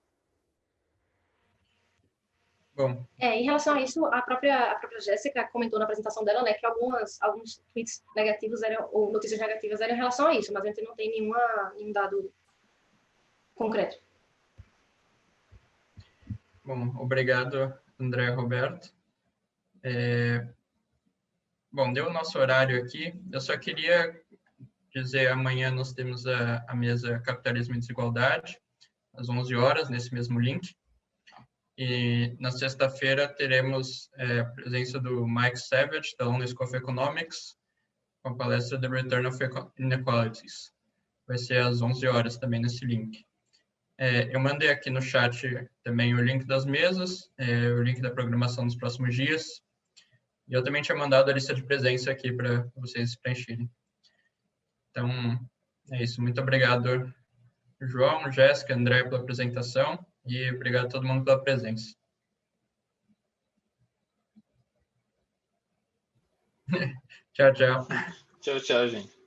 Bom. Em relação a isso, a própria Jéssica comentou na apresentação dela, né, que alguns tweets negativos ou notícias negativas eram em relação a isso, mas a gente não tem nenhum dado concreto. Bom, obrigado, André Roberto. Bom, deu o nosso horário aqui. Eu só queria dizer, amanhã nós temos a mesa Capitalismo e Desigualdade, às 11 horas, nesse mesmo link. E na sexta-feira teremos a presença do Mike Savage, da London School of Economics, com a palestra The Return of Inequalities. Vai ser às 11 horas também nesse link. Eu mandei aqui no chat também o link das mesas, o link da programação dos próximos dias. E eu também tinha mandado a lista de presença aqui para vocês preencherem. Então, é isso. Muito obrigado, João, Jéssica, André, pela apresentação. E obrigado a todo mundo pela presença. Tchau, tchau. Tchau, tchau, gente.